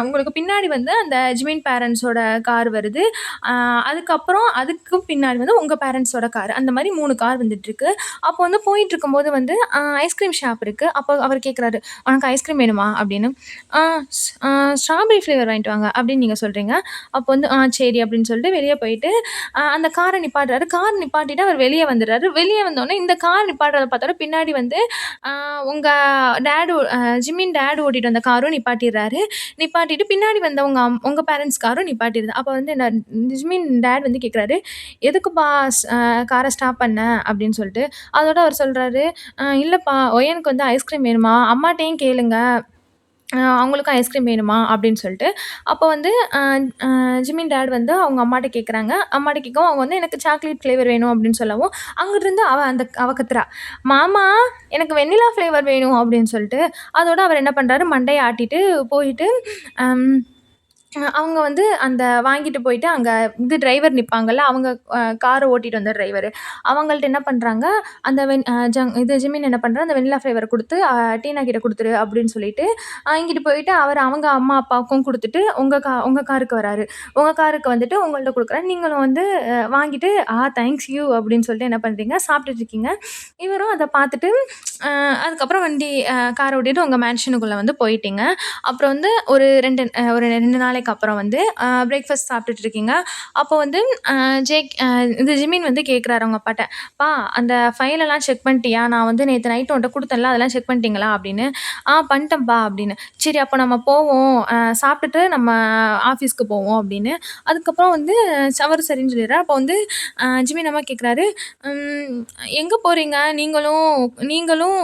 உங்களுக்கு பின்னாடி வந்து அந்த ஜிமின் பேரண்ட்ஸோட கார் வருது. அ அதுக்கும் பின்னாடி வந்து உங்க பேரண்ட்ஸோட கார். அந்த மாரி 3 கார் வந்துட்டுருக்கு. அப்போ வந்து போயிட்டுருக்கும்போது வந்து ஐஸ்கிரீம் ஷாப் இருக்கு. அப்போ அவர் கேட்குறாரு, "உனக்கு ஐஸ்கிரீம் வேணுமா?" அப்படின்னு. "ஆ ஸ் அ ஸ்ட்ராபெர்ரி ஃப்ளேவர் வாங்கிட்டு வாங்க" அப்படின்னு நீங்க சொல்றீங்க. அப்போ வந்து, சரி" அப்படின்னு சொல்லிட்டு வெளிய போயிட்டு, அந்த கார நிப்பாட்டுறாரு. கார் நிப்பாட்டிட்டு அவர் வெளிய வந்துடுறாரு. வெளிய வந்தோனே இந்த கார் நிப்பாட்டுறத பார்த்தோனே பின்னாடி வந்து அ உங்க ஜிம்மின் டாட் ஓட்டிட்டு வந்த காரும் நிப்பாட்டிர்றாரு. நிப்பாட்டிட்டு பின்னாடி வந்த உங்க பேரண்ட்ஸ் காரும் நிப்பாட்டிருது. அப்ப வந்து ஜிம்மின் டாட் வந்து கேட்குறாரு, "எதுக்குப்பா கார ஸ்டாப் பண்ண?" அப்படின்னு சொல்லிட்டு. அதோட அவர் சொல்றாரு, இல்லப்பா ஒயனுக்கு வந்து ஐஸ்கிரீம் வேணுமா? அம்மாட்டயும் கேளுங்க" அவங்களுக்கும் ஐஸ்கிரீம் வேணுமா அப்படின்னு சொல்லிட்டு. அப்போ வந்து அ அ ஜிமின் டாட் வந்து அவங்க அம்மாட்ட கேட்குறாங்க. அம்மாட்ட கேட்கவும் அவங்க வந்து எனக்கு சாக்லேட் ஃப்ளேவர் வேணும் அப்படின்னு சொல்லவும், அங்கிட்டிருந்து அவ கத்துறா, "மாமா எனக்கு வெண்ணிலா ஃப்ளேவர் வேணும்" அப்படின்னு சொல்லிட்டு. அதோட அவர் என்ன பண்றாரு, மண்டைய ஆட்டிட்டு போயிட்டு அம் அவங்க வந்து அந்த வாங்கிட்டு போயிட்டு அங்க இது டிரைவர் நிப்பாங்கல்ல, அவங்க கார ஓட்டிட்டு வந்த டிரைவரு. அவங்கள்ட்ட என்ன பண்றாங்க, அந்த வென் அ ஜங் இது ஜிமின் என்ன பண்றான், அந்த வெண்ணிலா ஃப்ளேவர குடுத்து டீனா கிட்ட குடுத்துரு அப்படின்னு சொல்லிட்டு, இங்கிட்டு போயிட்டு அவர் அவங்க அம்மா, அப்பாவுக்கும் குடுத்துட்டு, உங்க காருக்கு வராரு. உங்க காருக்கு வந்துட்டு உங்கள்ட்ட குடுக்குறாரு. நீங்களும் வந்து வாங்கிட்டு, தேங்க்ஸ் யூ" அப்படின்னு சொல்லிட்டு என்ன பண்றீங்க, சாப்பிட்டுட்டு இருக்கீங்க. இவரும் அத பார்த்துட்டு, அ அதுக்கப்புறம் வண்டி கார ஓட்டிட்டு உங்க மேன்ஷனுக்குள்ள வந்து போயிட்டீங்க. அப்புறம் வந்து ஒரு 2 நாளைக்கு அப்புறம் வந்து பிரேக்ஃபாஸ்ட் சாப்பிட்டுட்டு இருக்கீங்க. அப்போ வந்து அ ஜேக் இது ஜிமின் வந்து கேட்குறாரு அவங்க அப்பாட்ட, "அப்பா அந்த ஃபைலெல்லாம் செக் பண்ணிட்டியா? நான் வந்து நேத்து நைட் உன்ட்ட குடுத்தேன்ல, அதெல்லாம் செக் பண்ணிட்டீங்களா?" அப்படின்னு. பண்ணிட்டேன்ப்பா" அப்படின்னு. "சரி அப்போ நம்ம போவோம். சாப்பிட்டுட்டு நம்ம ஆஃபீஸ்க்கு போவோம்" அப்படின்னு. அதுக்கப்புறம் வந்து அவரு சரின்னு சொல்லிடுறாரு. அப்போ வந்து ஜிமின் அம்மா கேட்குறாரு, "ம் எங்க போறீங்க? நீங்களும் நீங்களும்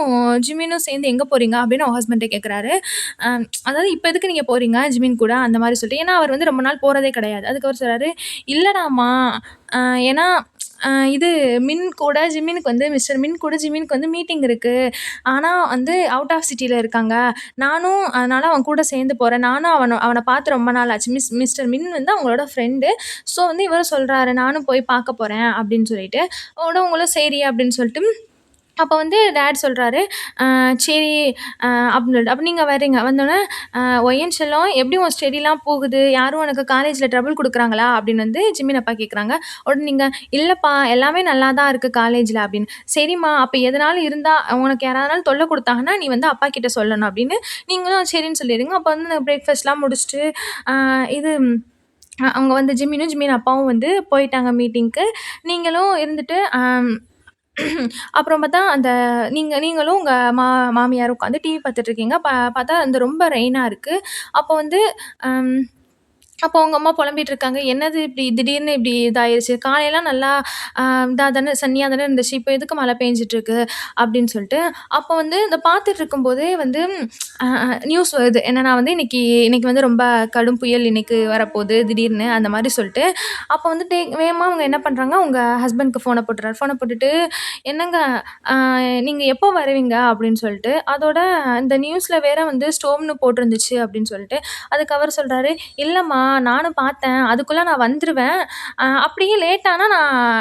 ஜிமினும் சேர்ந்து எங்க போறீங்க?" அப்படின்னு அவங்க ஹஸ்பண்ட்ட கேட்குறாரு. அதாவது "இப்ப எதுக்கு நீங்க போறீங்க ஜிமின் கூட?" அந்த மாரி சொல்லிட்டு. ஏன்னா அவர் வந்து ரொம்ப நாள் போறதே கிடையாது. அதுக்கு அவரு சொல்றாரு, "இல்லடாம்மா, அ ஏன்னா இது ஜிமினுக்கு வந்து மிஸ்டர் மின் கூட ஜிமினுக்கு வந்து மீட்டிங் இருக்கு. ஆனா வந்து அவுட் ஆஃப் சிட்டில இருக்காங்க. நானும் அதனால அவன் கூட சேர்ந்து போறேன். நானும் அவன பார்த்து ரொம்ப நாள் ஆச்சு. மிஸ்டர் மின் வந்து அவங்களோட ஃப்ரெண்டு. ஸோ வந்து இவரும் சொல்றாரு, நானும் போய் பார்க்க போறேன்" அப்படின்னு சொல்லிட்டு. உடனே சரி அப்படின்னு சொல்லிட்டு அப்போ வந்து டாட் சொல்றாரு, சரி" அப்படின்னு சொல்லிட்டு. அப்ப நீங்க வரீங்க. வந்தோனே, "ஒயன் செல்லம் எப்படி உன் ஸ்டடிலாம் போகுது? யாரும் உனக்கு காலேஜ்ல ட்ரபிள் குடுக்குறாங்களா?" அப்படின்னு வந்து ஜிமின் அப்பா கேட்குறாங்க. உடனே நீங்க, "இல்லப்பா எல்லாமே நல்லா தான் இருக்கு காலேஜ்ல" அப்படின்னு. "சரிம்மா, அப்ப எதனாலும் இருந்தா உனக்கு யாராவதுனாலும் தொல்ல குடுத்தாங்கன்னா, நீ வந்து அப்பா கிட்ட சொல்லணும்" அப்படின்னு. நீங்களும் சரின்னு சொல்லிடுங்க. அப்போ வந்து பிரேக்ஃபாஸ்ட்லாம் முடிச்சுட்டு, அ இது அவங்க வந்து ஜிமின் அப்பாவும் வந்து போயிட்டாங்க மீட்டிங்க்கு. நீங்களும் இருந்துட்டு, அப்புறம் பார்த்தா அந்த நீங்களும் உங்க மாமியாரும் உட்காந்து டிவி பார்த்துட்டு இருக்கீங்க. பார்த்தா வந்து ரொம்ப ரெயினா இருக்கு. அப்போ வந்து அம் அப்போ உங்க அம்மா புலம்பிட்டு இருக்காங்க. "என்னது இப்படி திடீர்னு இப்படி இதாயிருச்சு? காலையெல்லாம் நல்லா இதா தானே சன்னியா தானே இருந்துச்சு. இப்ப எதுக்கு மழை பெஞ்சுட்டு இருக்கு?" அப்படின்னு சொல்லிட்டு. அப்போ வந்து இத பார்த்துட்டு இருக்கும்போதே வந்து அ அ நியூஸ் வருது. என்னன்னா வந்து இன்னைக்கு வந்து ரொம்ப கடும் புயல் இன்னைக்கு வரப்போது திடீர்னு அந்த மாரி சொல்லிட்டு. அப்போ வந்து வேகமா அவங்க என்ன பண்றாங்க, உங்க ஹஸ்பண்ட்க்கு ஃபோன போட்டுறாரு. ஃபோன போட்டுட்டு, "என்னங்க அ நீங்க எப்போ வருவீங்க?" அப்படின்னு சொல்லிட்டு. அதோட இந்த நியூஸ்ல வேற வந்து ஸ்டோம்னு போட்டிருந்துச்சு அப்படின்னு சொல்லிட்டு. அதுக்கு அவரு சொல்றாரு, "இல்லம்மா நானும் பார்த்தேன். அதுக்குள்ள நான் வந்துருவேன். அப்படியே லேட் ஆனா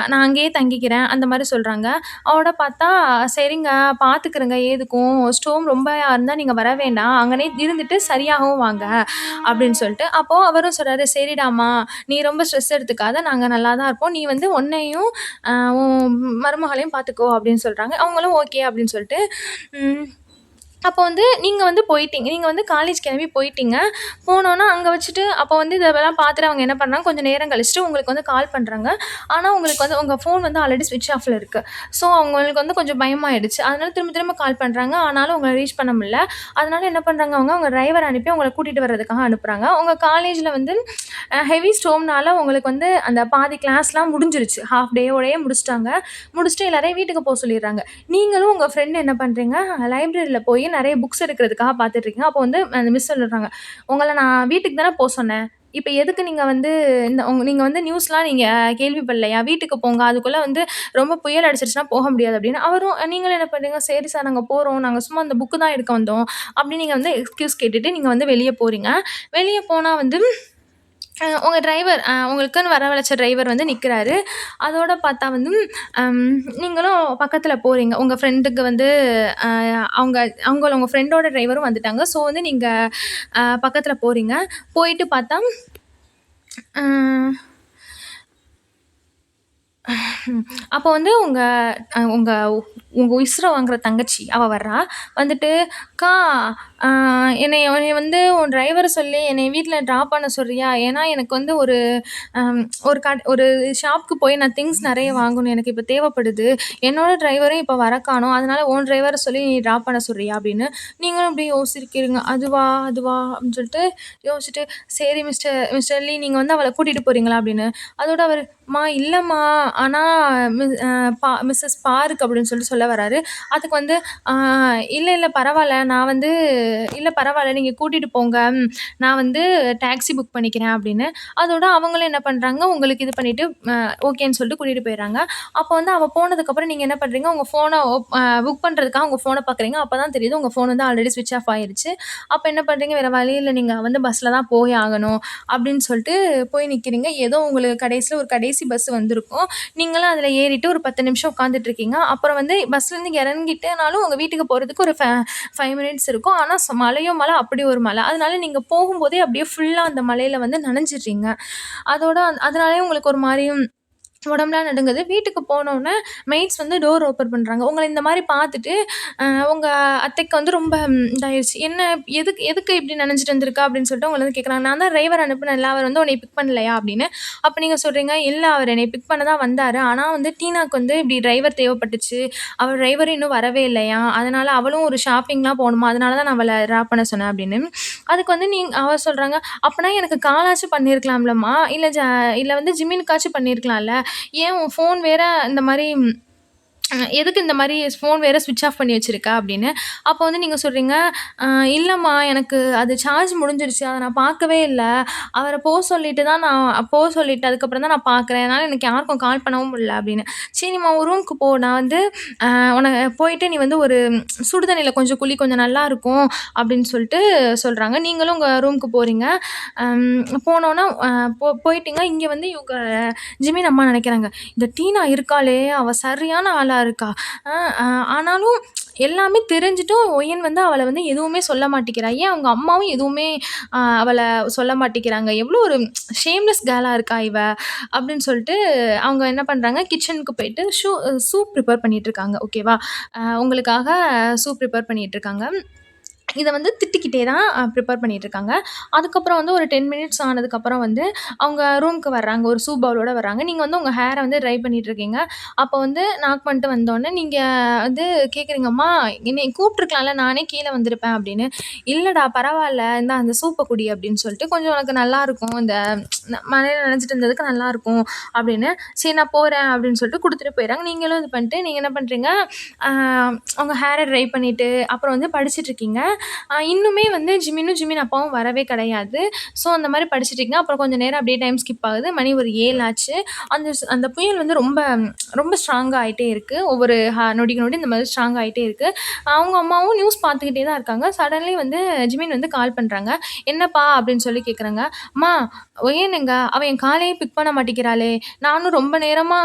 நான் அங்கேயே தங்கிக்கிறேன்." அந்த மாரி சொல்றாங்க. அவரோட பார்த்தா, "சரிங்க பார்த்துக்கிறேங்க ஏதுக்கும். ஸ்டோம் ரொம்பயா இருந்தா நீங்க வர வேண்டாம். அங்கனே இருந்துட்டு சரியாகவும் வாங்க." அப்படின்னு சொல்லிட்டு. அப்போ அவரும் சொல்றாரு, "சரிடாம்மா, நீ ரொம்ப ஸ்ட்ரெஸ் எடுத்துக்காத. நாங்க நல்லா தான் இருப்போம். நீ வந்து உன்னையும், உன் மருமகளையும் பார்த்துக்கோ" அப்படின்னு சொல்றாங்க. அவங்களும் ஓகே அப்படின்னு சொல்லிட்டு, ம் அப்போ வந்து நீங்க வந்து போயிட்டீங்க. நீங்க வந்து காலேஜ் கிளம்பி போயிட்டீங்க. போனோன அங்க வச்சுட்டு அப்போ வந்து இதெல்லாம் பார்த்துட்டு அவங்க என்ன பண்ணாங்க, கொஞ்சம் நேரம் கழிச்சுட்டு உங்களுக்கு வந்து கால் பண்றாங்க. ஆனா உங்களுக்கு வந்து உங்க ஃபோன் வந்து ஆல்ரெடி ஸ்விட்ச் ஆஃப்ல இருக்கு. ஸோ அவங்களுக்கு வந்து கொஞ்சம் பயமாயிடுச்சு. அதனால திரும்ப திரும்ப கால் பண்றாங்க. ஆனாலும் உங்கள ரீச் பண்ண முடியல. அதனால என்ன பண்றாங்க அவங்க டிரைவர் அனுப்பி உங்கள கூட்டிட்டு வர்றதுக்காக அனுப்புறாங்க. உங்க காலேஜ்ல வந்து ஹெவி ஸ்டோர்ம்னால உங்களுக்கு வந்து அந்த பாதி கிளாஸ்லாம் முடிஞ்சிருச்சு. ஹால்ஃப் டேவோடயே முடிச்சுட்டாங்க. முடிச்சுட்டு எல்லாரையும் வீட்டுக்கு சொல்லிடுறாங்க. நீங்களும் உங்க ஃப்ரெண்ட் என்ன பண்றீங்க, லைப்ரரியில போய் நெறைய புக்ஸ் எடுக்கிறதுக்காக பார்த்துட்டு இருக்கீங்க. அப்போ வந்து அந்த மிஸ் சொல்றாங்க, "உங்கள நான் வீட்டுக்கு தானே சொன்னேன். இப்ப எதுக்கு நீங்க வந்து நீங்க வந்து நியூஸ்லாம் நீங்க கேள்விப்படலையா? வீட்டுக்கு போங்க. அதுக்குள்ள வந்து ரொம்ப புயல் அடிச்சிருச்சுனா போக முடியாது" அப்படின்னு. அவரும் நீங்களும் என்ன பண்றீங்க, "சரி சார் நாங்க போறோம். நாங்க சும்மா அந்த புக் தான் எடுக்க வந்தோம்" அப்படின்னு நீங்க வந்து எக்ஸ்கியூஸ் கேட்டுட்டு நீங்க வந்து வெளிய போறீங்க. வெளிய போனா வந்து உங்க டிரைவர் உங்களுக்குன்னு வரவழைச்ச டிரைவர் வந்து நிக்கிறாரு. அதோட பார்த்தா வந்து அம் நீங்களும் பக்கத்துல போறீங்க. உங்க ஃப்ரெண்டுக்கு வந்து அ அவங்க உங்க ஃப்ரெண்டோட டிரைவரும் வந்துட்டாங்க. ஸோ வந்து நீங்க பக்கத்துல போறீங்க. போயிட்டு பார்த்தா, அ அப்போ வந்து உங்க உங்க உசுர வாங்குற தங்கச்சி அவ வர்றா. வந்துட்டு, "அக்கா அ என்னைய வந்து உன் டிரைவர சொல்லி என்னைய வீட்ல ட்ராப் பண்ண சொல்றியா? ஏன்னா எனக்கு வந்து அம் ஒரு ஷாப்க்கு போய் நான் திங்ஸ் நெறைய வாங்கணும். எனக்கு இப்ப தேவைப்படுது. என்னோட டிரைவரும் இப்ப வர காணோம். அதனால உன் டிரைவர சொல்லி நீ ட்ராப் பண்ண சொல்றியா?" அப்படின்னு. நீங்களும் அப்படியே யோசிக்கிறீங்க. "அதுவா? அதுவா?" அப்படின்னு சொல்லிட்டு யோசிச்சுட்டு, "சரி மிஸ்டர் லீ நீங்க வந்து அவள கூட்டிட்டு போறீங்களா?" அப்படின்னு. அதோட அவரு, "அம்மா இல்லம்மா. ஆனா மி அ பா மிஸ்ஸஸ் பார்க்" அப்படின்னு சொல்லிட்டு சொல்ல வராரு. அதுக்கு வந்து ஆ "இல்ல, இல்ல பரவால்ல. நான் வந்து இல்ல பரவால்ல நீங்க கூட்டிட்டு போங்க. நான் வந்து டாக்ஸி புக் பண்ணிக்கிறேன்" அப்படின்னு. அதோட அவங்களும் என்ன பண்றாங்க, உங்களுக்கு இது பண்ணிட்டு ஓகேன்னு சொல்லிட்டு கூட்டிட்டு போயிர்றாங்க. அப்போ வந்து அவ போனதுக்கப்புறம் நீங்க என்ன பண்றீங்க, உங்க ஃபோன புக் பண்றதுக்காக உங்க ஃபோன பார்க்குறீங்க. அப்ப தான் தெரியுது உங்க ஃபோன் வந்து ஆல்ரெடி ஸ்விட்ச் ஆஃப் ஆயிருச்சு. அப்ப என்ன பண்றீங்க, வேற வழி இல்ல நீங்க வந்து பஸ்ல தான் போய் ஆகணும் அப்படின்னு சொல்லிட்டு போய் நிக்கிறீங்க. ஏதோ உங்களுக்கு கடைசில ஒரு கடைசி பஸ் வந்திருக்கும். நீங்களும் அதுல ஏறிட்டு ஒரு 10 நிமிஷம் உட்காந்துட்டு இருக்கீங்க. அப்புறம் வந்து பஸ்லேருந்து இறங்கிட்டனாலும் உங்க வீட்டுக்கு போறதுக்கு ஒரு 5 மினிட்ஸ் இருக்கும். ஆனா மழையும் மழை, அப்படி ஒரு மழை. அதனால நீங்க போகும்போதே அப்படியே ஃபுல்லா அந்த மழையில வந்து நனைஞ்சிடுறீங்க. அதோட அதனாலயே உங்களுக்கு ஒரு மாரி உடம்புலாம் நடுங்குது. வீட்டுக்கு போனோனே மெய்ட்ஸ் வந்து டோர் ஓப்பன் பண்றாங்க. உங்கள இந்த மாரி பார்த்துட்டு, உங்க அத்தைக்கு வந்து ரொம்ப இதாயிருச்சு. "என்ன எதுக்கு எதுக்கு இப்படி நனஞ்சுட்டு வந்திருக்க?" அப்படின்னு சொல்லிட்டு உங்கள வந்து கேட்குறாங்க. "நான் தான் டிரைவர் அனுப்புனேன்ல, அவர் வந்து உன்னைய பிக் பண்ணலையா?" அப்படின்னு. அப்ப நீங்க சொல்றீங்க, "இல்ல அவர் என்னைய பிக் பண்ண தான் வந்தாரு. ஆனா வந்து டீனாக்கு வந்து இப்படி டிரைவர் தேவைப்பட்டுச்சு. அவ டிரைவரும் இன்னும் வரவே இல்லையாம். அதனால அவளும் ஒரு ஷாப்பிங்லாம் போணுமாம். அதனால தான் நான் அவள டிராப் பண்ண சொன்னேன்" அப்படின்னு. அதுக்கு வந்து அவ சொல்றாங்க, "அப்பனா எனக்கு காலாச்சும் பண்ணியிருக்கலாம்லம்மா. இல்ல வந்து ஜிமினுக்காச்சும் பண்ணியிருக்கலாம்ல. ஏன் உன் ஃபோன் வேற இந்த மாரி எதுக்கு இந்த மாரி ஃபோன் வேற ஸ்விட்ச் ஆஃப் பண்ணி வச்சிருக்க?" அப்படின்னு. அப்போ வந்து நீங்க சொல்றீங்க, "அ இல்லம்மா எனக்கு அது சார்ஜ் முடிஞ்சிருச்சு. அத நான் பார்க்கவே இல்ல. அவர சொல்லிட்டு தான் நான் சொல்லிட்டு அதுக்கப்புறம் தான் நான் பார்க்குறேன். அதனால எனக்கு யாருக்கும் கால் பண்ணவும் முடியல" அப்படின்னு. "சரிம்மா உன் ரூமுக்கு போ. நான் வந்து அ உனக்கு போயிட்டு நீ வந்து ஒரு சுடு தண்ணீல கொஞ்சம் குளி. கொஞ்சம் நல்லாருக்கும்" அப்படின்னு சொல்லிட்டு சொல்றாங்க. நீங்களும் உங்க ரூமுக்கு போறீங்க. போனோன போயிட்டீங்க. இங்க வந்து இவங்க ஜிமின் அம்மா நெனைக்கிறாங்க, "இந்த டீனா இருக்காளே! அவ சரியான ஆளா இருக்கா. அ அ ஆனாலும் எல்லாமே தெரிஞ்சுட்டும் ஒயன் வந்து அவள வந்து எதுவுமே சொல்ல மாட்டேங்கிறா. ஏன் அவங்க அம்மாவும் எதுவுமே அவள சொல்ல மாட்டேங்கிறாங்க. எவ்ளோ ஒரு ஷேம்லெஸ் கேர்ளா இருக்கா இவ." அப்படின்னு சொல்லிட்டு அவங்க என்ன பண்றாங்க, கிச்சனுக்கு போயிட்டு சூப் ப்ரிப்பேர் பண்ணிட்டு இருக்காங்க. ஓகேவா? உங்களுக்காக சூப் ப்ரிப்பேர் பண்ணிட்டு இருக்காங்க. இத வந்து திட்டிக்கிட்டே தான் ப்ரிப்பேர் பண்ணிட்டுருக்காங்க. அதுக்கப்புறம் வந்து ஒரு 10 மினிட்ஸ் ஆனதுக்கப்புறம் வந்து அவங்க ரூமுக்கு வர்றாங்க. ஒரு சூப் பவுலோட வர்றாங்க. நீங்க வந்து உங்க ஹேர வந்து ட்ரை பண்ணிட்டுருக்கீங்க. அப்போ வந்து நாக் பண்ணிட்டு வந்தோனே, நீங்க வந்து கேட்குறீங்க, "அம்மா என்னைய கூப்ட்டுருக்கலாம்ல, நானே கீழ வந்திருப்பேன்" அப்படின்னு. "இல்லடா பரவால்ல, இந்தா அந்த சூப்ப குடி" அப்படின்னு சொல்லிட்டு, "கொஞ்சம் உனக்கு நல்லாருக்கும். இந்த மழையில நனைஞ்சிட்டு இருந்ததுக்கு நல்லாருக்கும்" அப்படின்னு. "சரி நான் போறேன்" அப்படின்னு சொல்லிட்டு குடுத்துட்டு போயிர்றாங்க. நீங்களும் இது பண்ணிட்டு, நீங்க என்ன பண்றீங்க, அ உங்க ஹேர ட்ரை பண்ணிட்டு, அப்புறம் வந்து படிச்சுட்டுருக்கீங்க. இன்னுமே வந்து ஜிமின் அப்பாவும் வரவே கிடையாது. ஸோ, அந்த மாரி படிச்சுட்டுருக்கேன். அப்புறம் கொஞ்சம் நேரம் அப்படியே டைம் ஸ்கிப் ஆகுது. மணி ஒரு 7 ஆச்சு. அந்த புயல் வந்து ரொம்ப ரொம்ப ஸ்ட்ராங்கா ஆயிட்டே இருக்கு. ஒவ்வொரு நொடிக்கு நொடி இந்த மாதிரி ஸ்ட்ராங் ஆயிட்டே இருக்கு. அவங்க அம்மாவும் நியூஸ் பார்த்துக்கிட்டே தான் இருக்காங்க. சடன்லி வந்து ஜிமின் வந்து கால் பண்றாங்க. "என்னப்பா?" அப்படின்னு சொல்லி கேட்குறாங்க. "அம்மா ஒயன் எங்க? அவ என் காலையே பிக் பண்ண மாட்டேங்கிறாளே! நானும் ரொம்ப நேரமா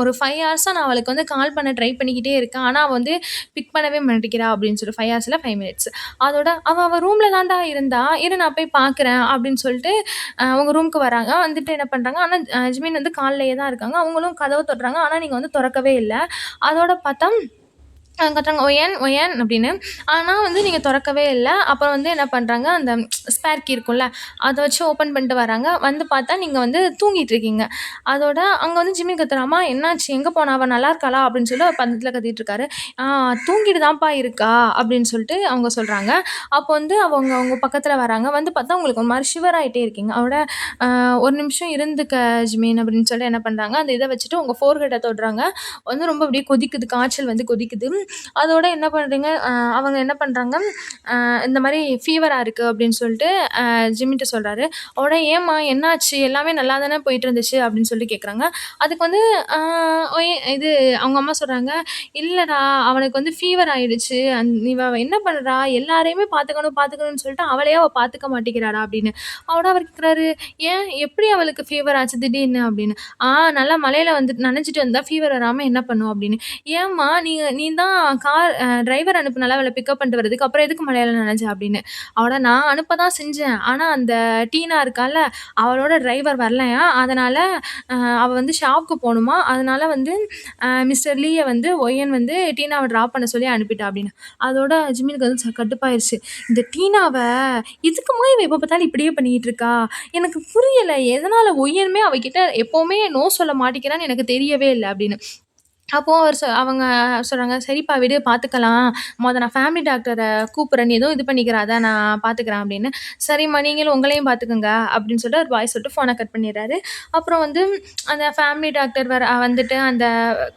ஒரு 5 ஹார்ஸா நான் அவளுக்கு வந்து கால் பண்ண ட்ரை பண்ணிக்கிட்டே இருக்கேன். ஆனா, அவ வந்து பிக் பண்ணவே மாட்டேங்கிறா" அப்படின்னு சொல்லி 5 ஹார்ஸ் இல்ல 5 மினிட்ஸ். அதோட அவ ரூம்ல தான்டா இருந்தா. இரு நான் போய் பார்க்குறேன் அப்படின்னு சொல்லிட்டு அவங்க ரூமுக்கு வராங்க. வந்துட்டு என்ன பண்றாங்க, ஆனா ஜிமின் வந்து கால்லயே தான் இருக்காங்க. அவங்களும் கதவ தட்டுறாங்க. ஆனா நீங்க வந்து தொறக்கவே இல்ல. அதோட பார்த்தா கத்துறாங்க "ஒயன், ஒயன்" அப்படின்னு. ஆனா வந்து நீங்க தொறக்கவே இல்ல. அப்புறம் வந்து என்ன பண்றாங்க, அந்த ஸ்பேர் கீ இருக்கும்ல, அத வச்சு ஓப்பன் பண்ணிட்டு வராங்க. வந்து பார்த்தா நீங்க வந்து தூங்கிட்டு இருக்கீங்க. அதோட அங்க வந்து ஜிம்மி கத்துறான், "அம்மா என்னாச்சு? எங்க போனா? அவ நல்லா இருக்காளா?" அப்படின்னு சொல்லி அவர் பக்கத்துல கத்திட்டு இருக்காரு. "ஆ தூங்கிட்டு தான்ப்பா இருக்கா" அப்படின்னு சொல்லிட்டு அவங்க சொல்றாங்க. அப்போ வந்து அவங்க அவங்க பக்கத்துல வராங்க. வந்து பார்த்தா உங்களுக்கு ஒரு மாரி ஷிவர் ஆயிட்டே இருக்கீங்க. அதோட "ஒரு நிமிஷம் இருந்துக்க ஜிமின்" அப்படின்னு சொல்லி என்ன பண்றாங்க, அந்த இத வச்சுட்டு உங்க ஃபோர்ஹெட்ட தொடுறாங்க. வந்து ரொம்ப அப்படியே கொதிக்குது. காய்ச்சல் வந்து கொதிக்குது. அதோட என்ன பண்றீங்க, அவங்க என்ன பண்றாங்க, இந்த மாரி ஃபீவரா இருக்கு அப்படின்னு சொல்லிட்டு ஜிம்மிட்ட சொல்றாரு. உடனே "ஏம்மா என்னாச்சு? எல்லாமே நல்லா தானே போயிட்டு இருந்துச்சு" அப்படின்னு சொல்லி கேட்குறாங்க. அதுக்கு வந்து அ ஒய் இது அவங்க அம்மா சொல்றாங்க, "இல்லடா அவனுக்கு வந்து ஃபீவர் ஆயிடுச்சு. இவ என்ன பண்றா? எல்லாரையுமே பார்த்துக்கணும்னு சொல்லிட்டு அவளையே அவ பார்த்துக்க மாட்டேங்கிறாடா" அப்படின்னு. அவட அவர் கேட்குறாரு, "ஏன் எப்படி அவளுக்கு ஃபீவர் ஆச்சு திடீர்னு?" அப்படின்னு. நல்லா மழையில வந்துட்டு நனைஞ்சுட்டு வந்தா ஃபீவர் வராம என்ன பண்ணும்?" அப்படின்னு. "ஏம்மா நீ தான் கார் டிரைவர் அனுப்புனல்ல அவள பிக்கப் பண்ணிட்டு வரதுக்கு. அப்புறம் எதுக்கு மழையில நனஞ்ச?" அப்படின்னு. அவட "நான் அனுப்ப தான் செஞ்சேன். ஆனா அந்த டீனா இருக்கால்ல, அவளோட டிரைவர் வரலையாம். அதனால அவ வந்து ஷாப்க்கு போணுமா. அதனால வந்து மிஸ்டர் லீய வந்து ஒய்யன் வந்து டீனாவ ட்ராப் பண்ண சொல்லி அனுப்பிட்டா" அப்படின்னு. அதோட ஜிம்மினுக்கு வந்து கடுப்பாயிருச்சு. இந்த டீனாவ எதுக்குமா இவ எப்ப பார்த்தாலும் இப்படியே பண்ணிக்கிட்டு இருக்கா? எனக்கு புரியல. எதனால ஒய்யனுமே அவகிட்ட எப்பவுமே நோ சொல்ல மாட்டேங்கிறான்னு எனக்கு தெரியவே இல்ல அப்படின்னு. அப்போ அவர் அவங்க சொல்றாங்க, "சரிப்பா விடு பார்த்துக்கலாம். நான் ஃபேமிலி டாக்டர கூப்பிடுறேன். நீ எதுவும் இது பண்ணிக்கிறாத. நான் பார்த்துக்கிறேன்" அப்படின்னு. "சரிம்மா நீங்களும் உங்களையும் பார்த்துக்கங்க" அப்படின்னு சொல்லிட்டு அவர் பாய் சொல்லிட்டு ஃபோன கட் பண்ணிடுறாரு. அப்புறம் வந்து அந்த ஃபேமிலி டாக்டர் வந்துட்டு அந்த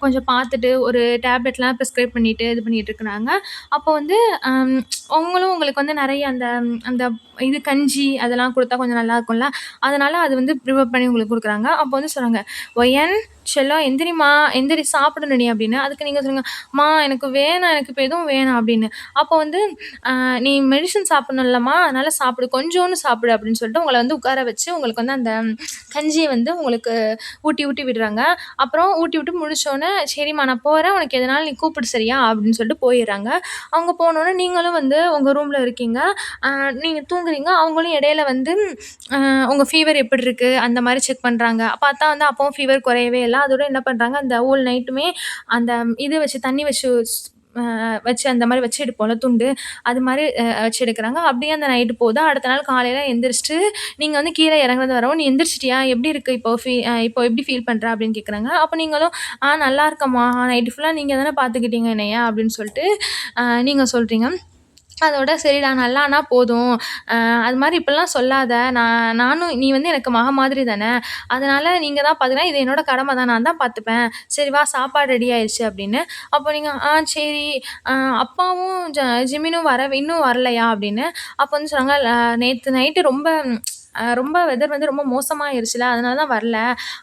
கொஞ்சம் பார்த்துட்டு ஒரு டேப்லெட்லாம் ப்ரிஸ்கிரைப் பண்ணிட்டு இது பண்ணிட்டு இருக்கிறாங்க. அப்போ வந்து அம் அவங்களும் உங்களுக்கு வந்து நெறைய அந்த அந்த இது கஞ்சி அதெல்லாம் குடுத்தா கொஞ்சம் நல்லாருக்கும்ல. அதனால அது வந்து ப்ரிப்பேர் பண்ணி உங்களுக்கு குடுக்குறாங்க. அப்போ வந்து சொல்றாங்க, "ஒயன் செல்லம் எந்திரிம்மா, எந்திரி சாப்பிடணும் நீ" அப்படின்னு. அதுக்கு நீங்க சொல்லுங்க, "அம்மா எனக்கு வேணாம், எனக்கு இப்ப எதுவும் வேணாம்" அப்படின்னு. அப்போ வந்து "நீ மெடிசின் சாப்பிடணும்லம்மா, அதனால சாப்பிடு. கொஞ்சோண்டு சாப்பிடு" அப்படின்னு சொல்லிட்டு உங்கள வந்து உட்கார வச்சு, உங்களுக்கு வந்து அந்த கஞ்சிய வந்து உங்களுக்கு ஊட்டி ஊட்டி விடுறாங்க. அப்புறம் ஊட்டி விட்டு முடிச்சோனே, "சரிம்மா நான் போறேன். உனக்கு எதுனாலும் நீ கூப்பிடு சரியா?" அப்படின்னு சொல்லிட்டு போயிர்றாங்க. அவங்க போனோனே நீங்களும் வந்து உங்க ரூம்ல இருக்கீங்க. அ நீங்க தூங்குறீங்க. அவங்களும் இடையில வந்து அ உங்க ஃபீவர் எப்படி இருக்கு? அந்த மாரி செக் பண்றாங்க. பார்த்தா வந்து அப்பவும் ஃபீவர் குறையவே இல்ல. அதோட என்ன பண்றாங்க, அந்த ஹோல் நைட்டுமே அந்த இது வச்சு தண்ணி வச்சு வச்சு அந்த மாரி வச்சு எடுப்போம்ல துண்டு, அது மாரி வச்சு எடுக்குறாங்க. அப்படியே அந்த நைட்டு போகுது. அடுத்த நாள் காலையில எந்திரிச்சுட்டு, நீங்க வந்து கீழ இறங்குறது வரவும், "நீ எந்திரிச்சிட்டியா? எப்படி இருக்கு இப்போ? இப்போ எப்படி ஃபீல் பண்ற?" அப்படின்னு கேட்குறாங்க. அப்ப நீங்களும், நல்லா இருக்கேம்மா. நைட்டு ஃபுல்லா நீங்க தானே பார்த்துக்கிட்டீங்க என்னைய" அப்படின்னு சொல்லிட்டு நீங்க சொல்றீங்க. அதோட சரிடா நல்லானா போதும். அ அது மாரி இப்படிலாம் சொல்லாத. நானும் நீ வந்து எனக்கு மக மாதிரி தானே. அதனால நீங்க தான் பார்த்துக்கணும். இது என்னோட கடமை தான். நான் தான் பார்த்துப்பேன். சரி வா சாப்பாடு ரெடி ஆயிருச்சு அப்படின்னு. அப்போ நீங்க சரி அ அப்பாவும் ஜிமினும் இன்னும் வரலையா அப்படின்னு. அப்போ வந்து சொன்னாங்க, நேத்து நைட்டு ரொம்ப வெதர் வந்து ரொம்ப மோசமாயிருச்சுல. அதனால தான் வரல.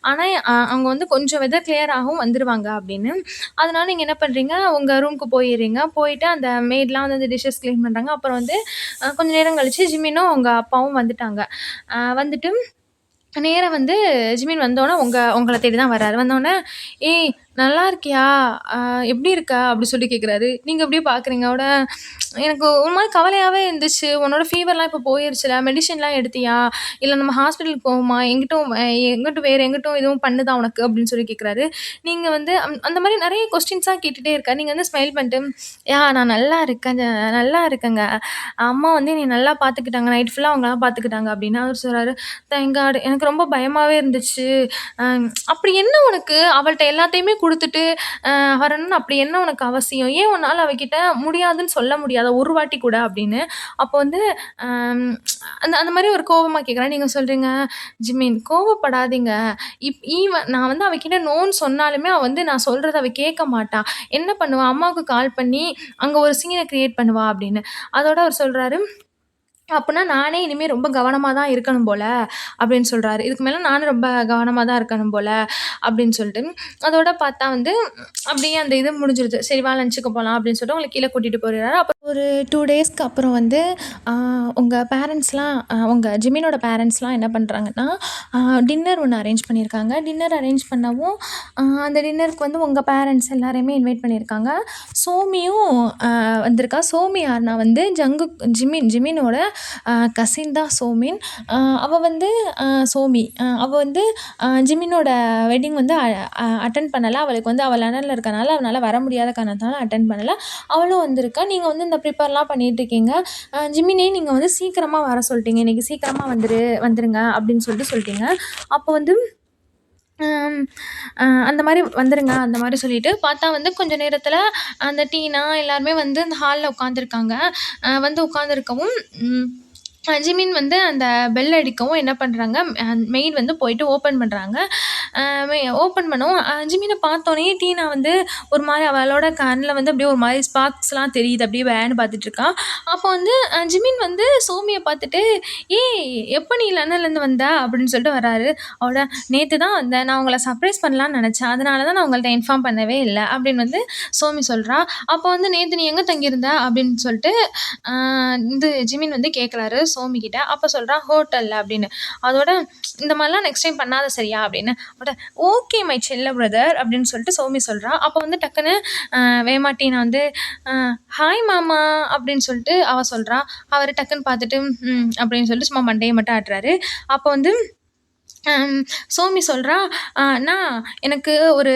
ஆனா அவங்க வந்து கொஞ்சம் வெதர் கிளியர் ஆகவும் வந்துருவாங்க" அப்படின்னு. அதனால நீங்க என்ன பண்றீங்க, உங்க ரூமுக்கு போயிர்றீங்க. போயிட்டு அந்த மெய்ட்லாம் வந்து அந்த டிஷ்ஷஸ் கிளீன் பண்றாங்க. அப்புறம் வந்து கொஞ்ச நேரம் கழிச்சு ஜிமினும், அவங்க அப்பாவும் வந்துட்டாங்க. வந்துட்டு நேரா வந்து ஜிமின் வந்தோனே உங்கள தேடி தான் வராரு. வந்தோனே, "ஏய் நல்லா இருக்கியா? அ எப்படி இருக்க?" அப்படி சொல்லி கேட்குறாரு. நீங்க அப்படியே பார்க்குறீங்க. எனக்கு ஒரு மாரி கவலையாவே இருந்துச்சு. "உன்னோட ஃபீவர்லாம் இப்போ போயிருச்சுல? மெடிசின்லாம் எடுத்தியா? இல்ல நம்ம ஹாஸ்பிட்டலுக்கு போவோமா? எங்கிட்டும் வேற எங்கிட்டும் எதுவும் பண்ணுதா உனக்கு?" அப்படின்னு சொல்லி கேட்குறாரு. நீங்க வந்து அந்த மாரி நெறைய கொஸ்டின்ஸா கேட்டுட்டே இருக்காரு. நீங்க வந்து ஸ்மைல் பண்ணிட்டு, நான் நல்லா இருக்கேன். நல்லா இருக்கேங்க. அம்மா வந்து என்னைய நல்லா பார்த்துக்கிட்டாங்க. நைட் ஃபுல்லா அவங்க தான் பார்த்துக்கிட்டாங்க" அப்படின்னு அவரு சொல்றாரு. Thank God. எனக்கு ரொம்ப பயமாவே இருந்துச்சு. அ அப்படி என்ன உனக்கு அவள்ட்ட எல்லாத்தையுமே குடுத்துட்டு வரணும்னு அப்படி என்ன உனக்கு அவசியம்? ஏன் உன்னால அவகிட்ட முடியாதுன்னு சொல்ல முடியாதா? ஒரு வாட்டி கூட அப்படின்னு. அப்போ வந்து அம் அந்த அந்த மாரி ஒரு கோவமா கேட்குறேன். நீங்க சொல்றீங்க, "ஜிமின் கோவப்படாதீங்க. நான் வந்து அவகிட்ட நோன்னு சொன்னாலுமே அவ வந்து நான் சொல்றத அவ கேட்க மாட்டா. என்ன பண்ணுவா? அம்மாவுக்கு கால் பண்ணி அங்க ஒரு சீன கிரியேட் பண்ணுவா" அப்படின்னு. அதோட அவர் சொல்றாரு, "அப்பன்னா நானே இனிமே ரொம்ப கவனமா தான் இருக்கணும் போல" அப்படின்னு சொல்றாரு. "இதுக்கு மேல நானும் ரொம்ப கவனமா தான் இருக்கணும் போல" அப்படின்னு சொல்லிட்டு. அதோட பார்த்தா வந்து அப்படியே அந்த இது முடிஞ்சிருது. "சரி வா லஞ்சுக்கு போலாம்" அப்படின்னு சொல்லிட்டு உங்கள கீழ கூட்டிட்டு போயிறாரு. அப்புறம் ஒரு 2 டேஸ்க்கு அப்புறம் வந்து அ உங்க பேரண்ட்ஸ்லாம் உங்க ஜிமினோட பேரண்ட்ஸ்லாம் என்ன பண்றாங்கன்னா, டின்னர் ஒண்ணு அரேஞ்ச் பண்ணியிருக்காங்க. டின்னர் அரேஞ்ச் பண்ணவும், அந்த டின்னருக்கு வந்து உங்க பேரண்ட்ஸ் எல்லாரையுமே இன்வைட் பண்ணியிருக்காங்க. சோமியும் வந்திருக்கா. சோமி யாருன்னா வந்து ஜிமினோட கசின் தான் சோமின். அவ வந்து சோமி. அவ வந்து ஜிமினோட வெட்டிங் வந்து அட்டெண்ட் பண்ணல. அவளுக்கு வந்து அவ லண்டன்ல இருக்கனால, அவளால வர முடியாத காரணத்தினால அட்டெண்ட் பண்ணல. அவளும் வந்திருக்கா. நீங்க வந்து இந்த ப்ரிப்பேர்லாம் பண்ணிட்டுருக்கீங்க. ஜிமினையும் நீங்க வந்து சீக்கிரமா வர சொல்ட்டீங்க. "இன்னைக்கு சீக்கிரமா வந்துருங்க" அப்படின்னு சொல்லிட்டீங்க. அப்போ வந்து அம் அந்த மாரி வந்துருங்க, அந்த மாரி சொல்லிட்டு பார்த்தா வந்து கொஞ்ச நேரத்தில அந்த டீனா எல்லாருமே வந்து அந்த ஹால்ல உட்காந்துருக்காங்க. வந்து உட்காந்துருக்கவும், ம் ஜிமின் வந்து அந்த பெல் அடிக்கவும் என்ன பண்றாங்க, மெய்ட் வந்து போயிட்டு ஓப்பன் பண்றாங்க. அ ஓப்பன் பண்ணவும் ஜிமின பார்த்தோனே டீனா வந்து ஒரு மாரி அவளோட கண்ல வந்து அப்படியே ஒரு மாரி ஸ்பார்க்ஸ்லாம் தெரியுது. அப்படியே வேன்னு பார்த்துட்டுருக்கா. அப்போ வந்து ஜிமின் வந்து சோமிய பார்த்துட்டு, "ஏய் எப்ப நீ லண்டன்லேருந்து வந்த?" அப்படின்னு சொல்லிட்டு வராரு. அவளோட "நேத்து தான் வந்தேன். நான் உங்கள சர்ப்ரைஸ் பண்ணலான்னு நெனச்சேன். அதனால தான் நான் உங்கள்ட்ட இன்ஃபார்ம் பண்ணவே இல்ல" அப்படின்னு வந்து சோமி சொல்றா. அப்போ வந்து "நேத்து நீ எங்க தங்கியிருந்த?" அப்படின்னு சொல்லிட்டு ஆ ஜிமின் வந்து கேட்குறாரு சோமிகிட்ட. அப்ப சொல்றா, "ஹோட்டல்ல" அப்படின்னு. அதோட "இந்த மாரிலாம் நெக்ஸ்ட் டைம் பண்ணாத சரியா?" அப்படின்னு. அவட்ட "ஓகே மை செல்ல பிரதர்" அப்படின்னு சொல்லிட்டு சோமி சொல்றா. அப்ப வந்து டக்குனு வேகமா டீனா வந்து அ "ஹாய் மாமா" அப்படின்னு சொல்லிட்டு அவ சொல்றா. அவரு டக்குன்னு பார்த்துட்டு, "ம்" அப்படின்னு சொல்லிட்டு சும்மா மண்டைய மட்டும் ஆட்டுறாரு. அப்போ வந்து சோமி சொல்றா, "அண்ணா எனக்கு ஒரு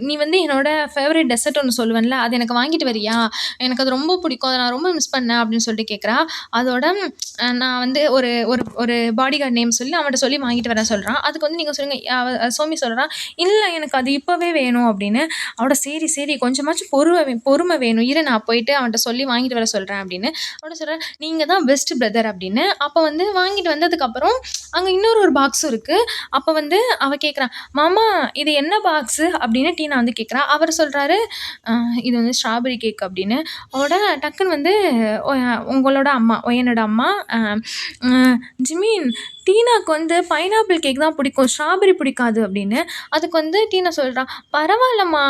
நீ வந்து என்னோட ஃபேவரைட் டெசர்ட் ஒண்ணு சொல்லுவேன்ல, அது எனக்கு வாங்கிட்டு வரியா? எனக்கு அது ரொம்ப பிடிக்கும். அத நான் ரொம்ப மிஸ் பண்ணேன்." அப்படின்னு சொல்லிட்டு கேட்குறா. அதோட நான் வந்து ஒரு ஒரு ஒரு பாடிகார்ட் நேம் சொல்லி அவன்ட்ட சொல்லி வாங்கிட்டு வரேன் சொல்றான். அதுக்கு வந்து நீங்க சொல்லுங்க சோமி சொல்றா, "இல்ல எனக்கு அது இப்பவே வேணும்." அப்படின்னு. அவட "சரி, சரி கொஞ்சமாச்சும் பொறுமை வேணும். இரு நான் போயிட்டு அவன்ட்ட சொல்லி வாங்கிட்டு வர சொல்றேன்." அப்படின்னு. அவட சொல்றா, "நீங்க தான் பெஸ்ட் பிரதர்." அப்படின்னு. அப்ப வந்து வாங்கிட்டு வந்ததுக்கப்புறம் அங்க இன்னொரு ஒரு பாக்ஸும் இருக்கு. அப்ப வந்து அவ கேட்கிறா, "மாமா இது என்ன பாக்ஸு?" அப்படின்னு டீனா வந்து கேட்கிறா. அவரு சொல்றாரு, "அ இது வந்து ஸ்ட்ராபெர்ரி கேக்" அப்படின்னு. அவளோட டக்குன்னு வந்து ஒ உங்களோட அம்மா, ஒயனோட அம்மா, அ அ "ஜிமீன் டீனாக்கு வந்து பைனாப்பிள் கேக் தான் பிடிக்கும். ஸ்ட்ராபெர்ரி பிடிக்காது" அப்படின்னு. அதுக்கு வந்து டீனா சொல்றா, "பரவாயில்லம்மா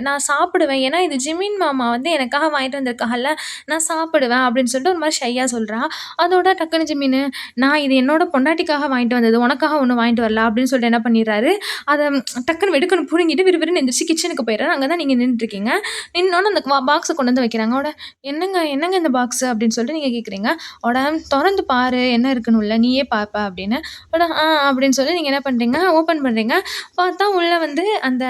நான் சாப்பிடுவேன். ஏன்னா இது ஜிமீன் மாமா வந்து எனக்காக வாங்கிட்டு வந்திருக்காங்கல்ல, நான் சாப்பிடுவேன்" அப்படின்னு சொல்லிட்டு ஒரு மாரி ஷையா சொல்றா. அதோட டக்குனு ஜிமினு, "நான் இது என்னோட பொண்டாட்டிக்காக வாங்கிட்டு வந்தது. உனக்காக ஒண்ணும் வாங்கிட்டு வரல." அப்படின்னு சொல்லிட்டு என்ன பண்ணிடுறாரு, அத டக்குனு வெடுக்குன்னு புடுங்கிட்டு விறுவிறுன்னு எந்திரிச்சு கிச்சனுக்கு போயிடுறாரு. அங்க தான் நீங்க நின்னுட்டுருக்கீங்க. நின்னோனே அந்த பாக்ஸ கொண்டு வந்து வைக்கிறாங்க. உடனே "என்னங்க என்னங்க இந்த பாக்ஸு?" அப்படின்னு சொல்லிட்டு நீங்க கேட்குறீங்க. உடனே "தொறந்து பாரு என்ன இருக்குன்னு உள்ள. நீயே பார்ப்ப" அப்படின்னு. உடனே அப்படின்னு சொல்லி நீங்க என்ன பண்றீங்க, ஓப்பன் பண்றீங்க. பார்த்தா உள்ள வந்து அந்த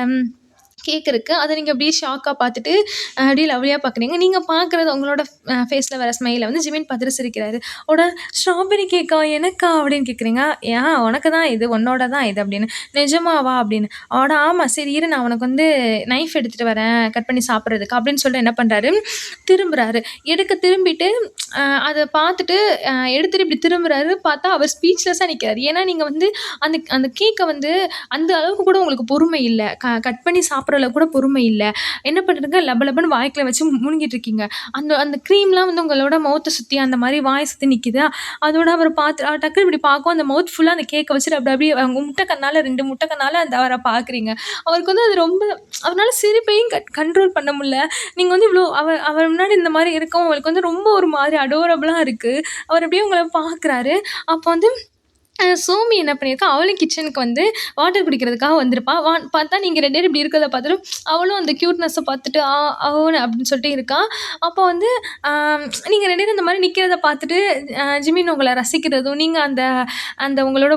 கேக் இருக்கு. அத நீங்க அப்படியே ஷாக்கா பார்த்துட்டு, அப்படியே லவ்லியா பார்க்குறீங்க. நீங்க பார்க்குறது உங்களோட ஃபேஸ்ல வர ஸ்மைல வந்து ஜிமின் பார்த்துட்டு சிரிக்கிறாரு. உடனே "ஸ்ட்ராபெர்ரி கேக்கா? எனக்கா?" அப்படின்னு கேட்குறீங்க. உனக்கு தான் இது. உன்னோட தான் இது" அப்படின்னு. "நிஜமாவா?" அப்படின்னு. ஆமா. சரி இரு நான் உனக்கு வந்து நைஃப் எடுத்துட்டு வரேன், கட் பண்ணி சாப்பிடுறதுக்கு" அப்படின்னு சொல்லிட்டு என்ன பண்றாரு, திரும்புறாரு. திரும்பிட்டு அத பார்த்துட்டு எடுத்துட்டு இப்படி திரும்புறாரு. பார்த்தா அவர் ஸ்பீச்லெஸ்ஸா நிக்கிறாரு. ஏன்னா நீங்க வந்து அந்த அந்த கேக்க வந்து அந்த அளவுக்கு கூட உங்களுக்கு பொறுமை இல்ல. கட் பண்ணி சாப்பிடுற அளவுக்கு கூட பொறுமை இல்ல. என்ன பண்றீங்க, லப லபன்னு வாய்க்குள்ள வச்சு முழுங்கிட்டு இருக்கீங்க. அந்த அந்த கிரீம்லாம் வந்து உங்களோட மவுத்த சுத்தி அந்த மாரி வாய சுத்தி நிக்குதா, அதோட அவர பார்த்து டக்குனு இப்படி பார்க்கவும் அந்த மவுத் ஃபுல்லா அந்த கேக்க வச்சுட்டு அப்படி அப்படியே உங்க முட்டை கண்ணால 2 முட்டை கண்ணால அந்த அவர பார்க்குறீங்க. அவருக்கு வந்து அது ரொம்ப அவரால சிரிப்பையும் கண்ட்ரோல் பண்ண முடியல. நீங்க வந்து இவ்ளோ அவர் முன்னாடி இந்த மாரி இருக்கவும் அவருக்கு வந்து ரொம்ப ஒரு மாரி அடோரபிளா இருக்கு. அவர் அப்படியே உங்கள பார்க்குறாரு. அப்ப வந்து சோமி என்ன பண்ணியிருக்கா, அவளும் கிச்சனுக்கு வந்து வாட்டர் குடிக்கிறதுக்காக வந்திருப்பா. பார்த்தா நீங்க 2 பேரும் இப்படி இருக்கிறத பார்த்துட்டு, அவளும் அந்த கியூட்னஸ பார்த்துட்டு, ஓன்னு அப்படின்னு சொல்லிட்டு இருக்கா. அப்போ வந்து அ நீங்க 2 பேரும் இந்த மாரி நிக்கிறத பார்த்துட்டு, ஜிமின் உங்கள ரசிக்கிறதும், நீங்க அந்த அந்த உங்களோட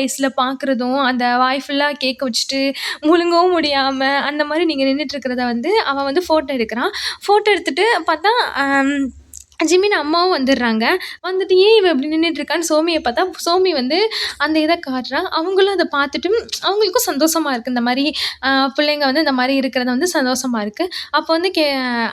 ஐஸ்ல பார்க்குறதும், அந்த வாய் ஃபுல்லா கேக்க வச்சுட்டு, முழுங்கவும் முடியாம, அந்த மாரி நீங்க நின்னுட்டு இருக்கிறத வந்து அவன் வந்து ஃபோட்டோ எடுக்குறான். ஃபோட்டோ எடுத்துட்டு பார்த்தா, அம் ஜிமின் அம்மாவும் வந்துடுறாங்க. வந்துட்டு "ஏன் இவ இப்படி நின்னுட்டுருக்கான்னு" சோமிய பார்த்தா, சோமி வந்து அந்த இத காட்டுறா. அவங்களும் அத பார்த்துட்டு அவங்களுக்கும் சந்தோஷமா இருக்கு. இந்த மாரி பிள்ளைங்க வந்து இந்த மாரி இருக்கிறது வந்து சந்தோஷமா இருக்கு. அப்போ வந்து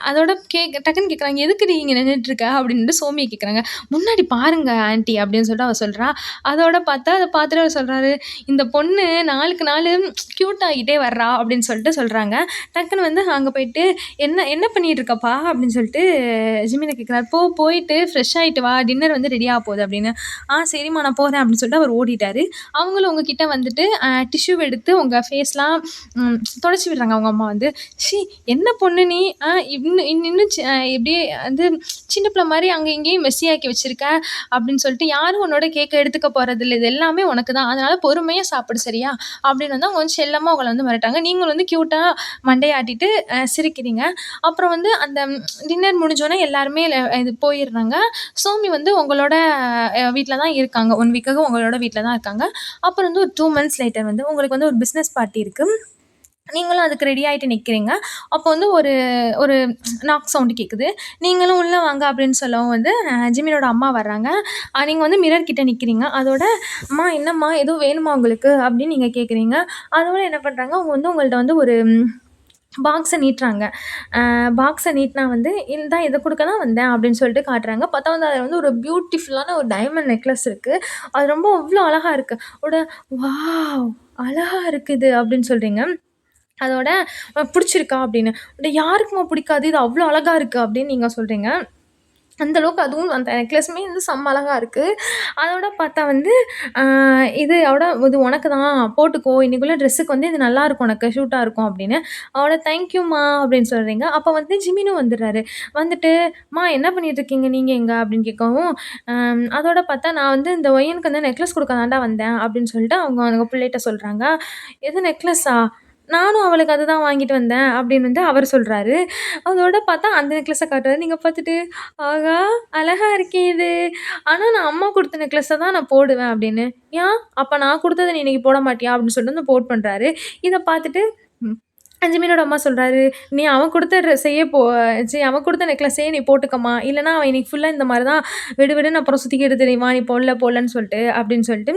அதோட டக்குன்னு கேட்குறாங்க, "எதுக்குடி இங்க நின்னுட்டுருக்க?" அப்படின்ட்டு சோமிய கேட்குறாங்க. "முன்னாடி பாருங்க ஆன்டி" அப்படின்னு சொல்லிட்டு அவ சொல்றா. அதோட பார்த்தா, அத பார்த்துட்டு அவர் சொல்றாரு, "இந்த பொண்ணு நாளுக்கு நாளு கியூட் ஆகிட்டே வர்றா" அப்படின்னு சொல்லிட்டு சொல்றாங்க. டக்குன்னு வந்து அங்க போயிட்டு, "என்ன என்ன பண்ணிட்டு இருக்கப்பா?" அப்படின்னு சொல்லிட்டு ஜிமின கேட்குறாரு. போயிட்டு ஃப்ரெஷ் ஆயிட்டு வா. டின்னர் வந்து ரெடி ஆக போகுது" அப்படின்னு. சரிம்மா நான் போறேன்" அப்படின்னு சொல்லிட்டு அவர் ஓடிட்டாரு. அவங்களும் உங்ககிட்ட வந்துட்டு டிஷ்யூ எடுத்து உங்க ஃபேஸ்லாம் தொடச்சு விடுறாங்க அவங்க அம்மா வந்து. "ச்சீ என்ன பொண்ணு நீ? இன்னும் இப்படியே வந்து சின்ன பிள்ளை மாரி அங்க இங்கேயும் மெஸ்ஸி ஆக்கி வச்சிருக்க" அப்படின்னு சொல்லிட்டு, "யாரும் உன்னோட கேக்க எடுத்துக்க போறதில்ல. இது எல்லாமே உனக்கு தான். அதனால பொறுமையா சாப்பிடு சரியா?" அப்படின்னு வந்து அவங்க வந்து செல்லமா உங்கள வந்து மிரட்டாங்க. நீங்களும் வந்து கியூட்டா மண்டைய ஆட்டிட்டு சிரிக்கிறீங்க. அப்புறம் வந்து அந்த டின்னர் முடிஞ்சோனே எல்லாருமே இது போயிடுறாங்க. சோமி வந்து உங்களோட வீட்ல தான் இருக்காங்க. 1 வீக்காக உங்களோட வீட்ல தான் இருக்காங்க. அப்புறம் வந்து ஒரு 2 மந்த்ஸ் லேட்டர் வந்து உங்களுக்கு வந்து ஒரு பிசினஸ் பார்ட்டி இருக்கு. நீங்களும் அதுக்கு ரெடி ஆயிட்டு நிக்கிறீங்க. அப்போ வந்து ஒரு ஒரு நாக் சவுண்ட் கேட்குது. நீங்களும் "உள்ள வாங்க" அப்படின்னு சொல்லவும் வந்து ஜிமினோட அம்மா வர்றாங்க. நீங்க வந்து மிரர் கிட்ட நிக்கிறீங்க. அதோட "அம்மா என்னம்மா எதுவும் வேணுமா உங்களுக்கு?" அப்படின்னு நீங்க கேட்குறீங்க. அதோட என்ன பண்றாங்க, அவங்க வந்து உங்கள்ட்ட வந்து ஒரு பாக்ஸ நீட்டுறாங்க. பாக்ஸ நீட்னா வந்து, "இந்தா இத குடுக்க தான் வந்தேன்" அப்படின்னு சொல்லிட்டு காட்டுறாங்க. பார்த்தா வந்து அதில வந்து ஒரு பியூட்டிஃபுல்லான ஒரு டைமண்ட் நெக்லஸ் இருக்கு. அது ரொம்ப அவ்ளோ அழகா இருக்கு. "வாவ்! அழகா இருக்கு இது" அப்படின்னு சொல்றீங்க. அதோட "புடிச்சிருக்கா?" அப்படின்னு. யாருக்கும்மா பிடிக்காது? இது அவ்ளோ அழகா இருக்கு" அப்படின்னு நீங்க சொல்றீங்க. அந்த அளவுக்கு அதுவும் அந்த நெக்லஸுமே வந்து செம்ம அழகா இருக்கு. அதோட பார்த்தா வந்து, அ இது உனக்கு தான் போட்டுக்கோ. இன்னைக்குள்ள ட்ரெஸ்ஸுக்கு வந்து இது நல்லாருக்கும் உனக்கு. ஷூட்டா இருக்கும் அப்படின்னு. தேங்க்யூம்மா அப்படின்னு சொல்றீங்க. அப்ப வந்து ஜிமினும் வந்துடுறாரு. வந்துட்டு, "அம்மா என்ன பண்ணிட்டுருக்கீங்க? நீங்க எங்க?" அப்படின்னு கேட்கவும், அதோட பார்த்தா, "நான் வந்து இந்த ஒயனுக்கு வந்து நெக்லஸ் குடுக்க தான்டா வந்தேன்" அப்படின்னு சொல்லிட்டு அவங்க அவங்க பிள்ளைட்ட சொல்றாங்க. "எது நெக்லஸா? நானும் அவளுக்கு அதுதான் வாங்கிட்டு வந்தேன் அப்படின்னு வந்து அவர் சொல்றாரு. அதோட பார்த்தா அந்த நெக்லஸ காட்டுறாரு. நீங்க பார்த்துட்டு, ஆகா! அழகா இருக்கே இது. ஆனா நான் அம்மா குடுத்த நெக்லஸ தான் நான் போடுவேன் அப்படின்னு. ஏன்? அப்ப நான் குடுத்தத நீ இன்னைக்கு போட மாட்டியா? அப்படின்னு சொல்லிட்டு வந்து போட் பண்றாரு. இத பார்த்துட்டு ம். அஞ்சமினோட அம்மா சொல்றாரு, "நீ அவன் குடுத்த ட்ரெஸ்ஸையே அவன் குடுத்த நெக்லஸையே நீ போட்டுக்கம்மா. இல்லன்னா அவன் இன்னைக்கு ஃபுல்லா இந்த மாரி தான் விடு விடுன்னு அப்புறம் சுத்திக்கிட்டு திரிவான். நீ போடலன்னு சொல்லிட்டு" அப்படின்னு சொல்லிட்டு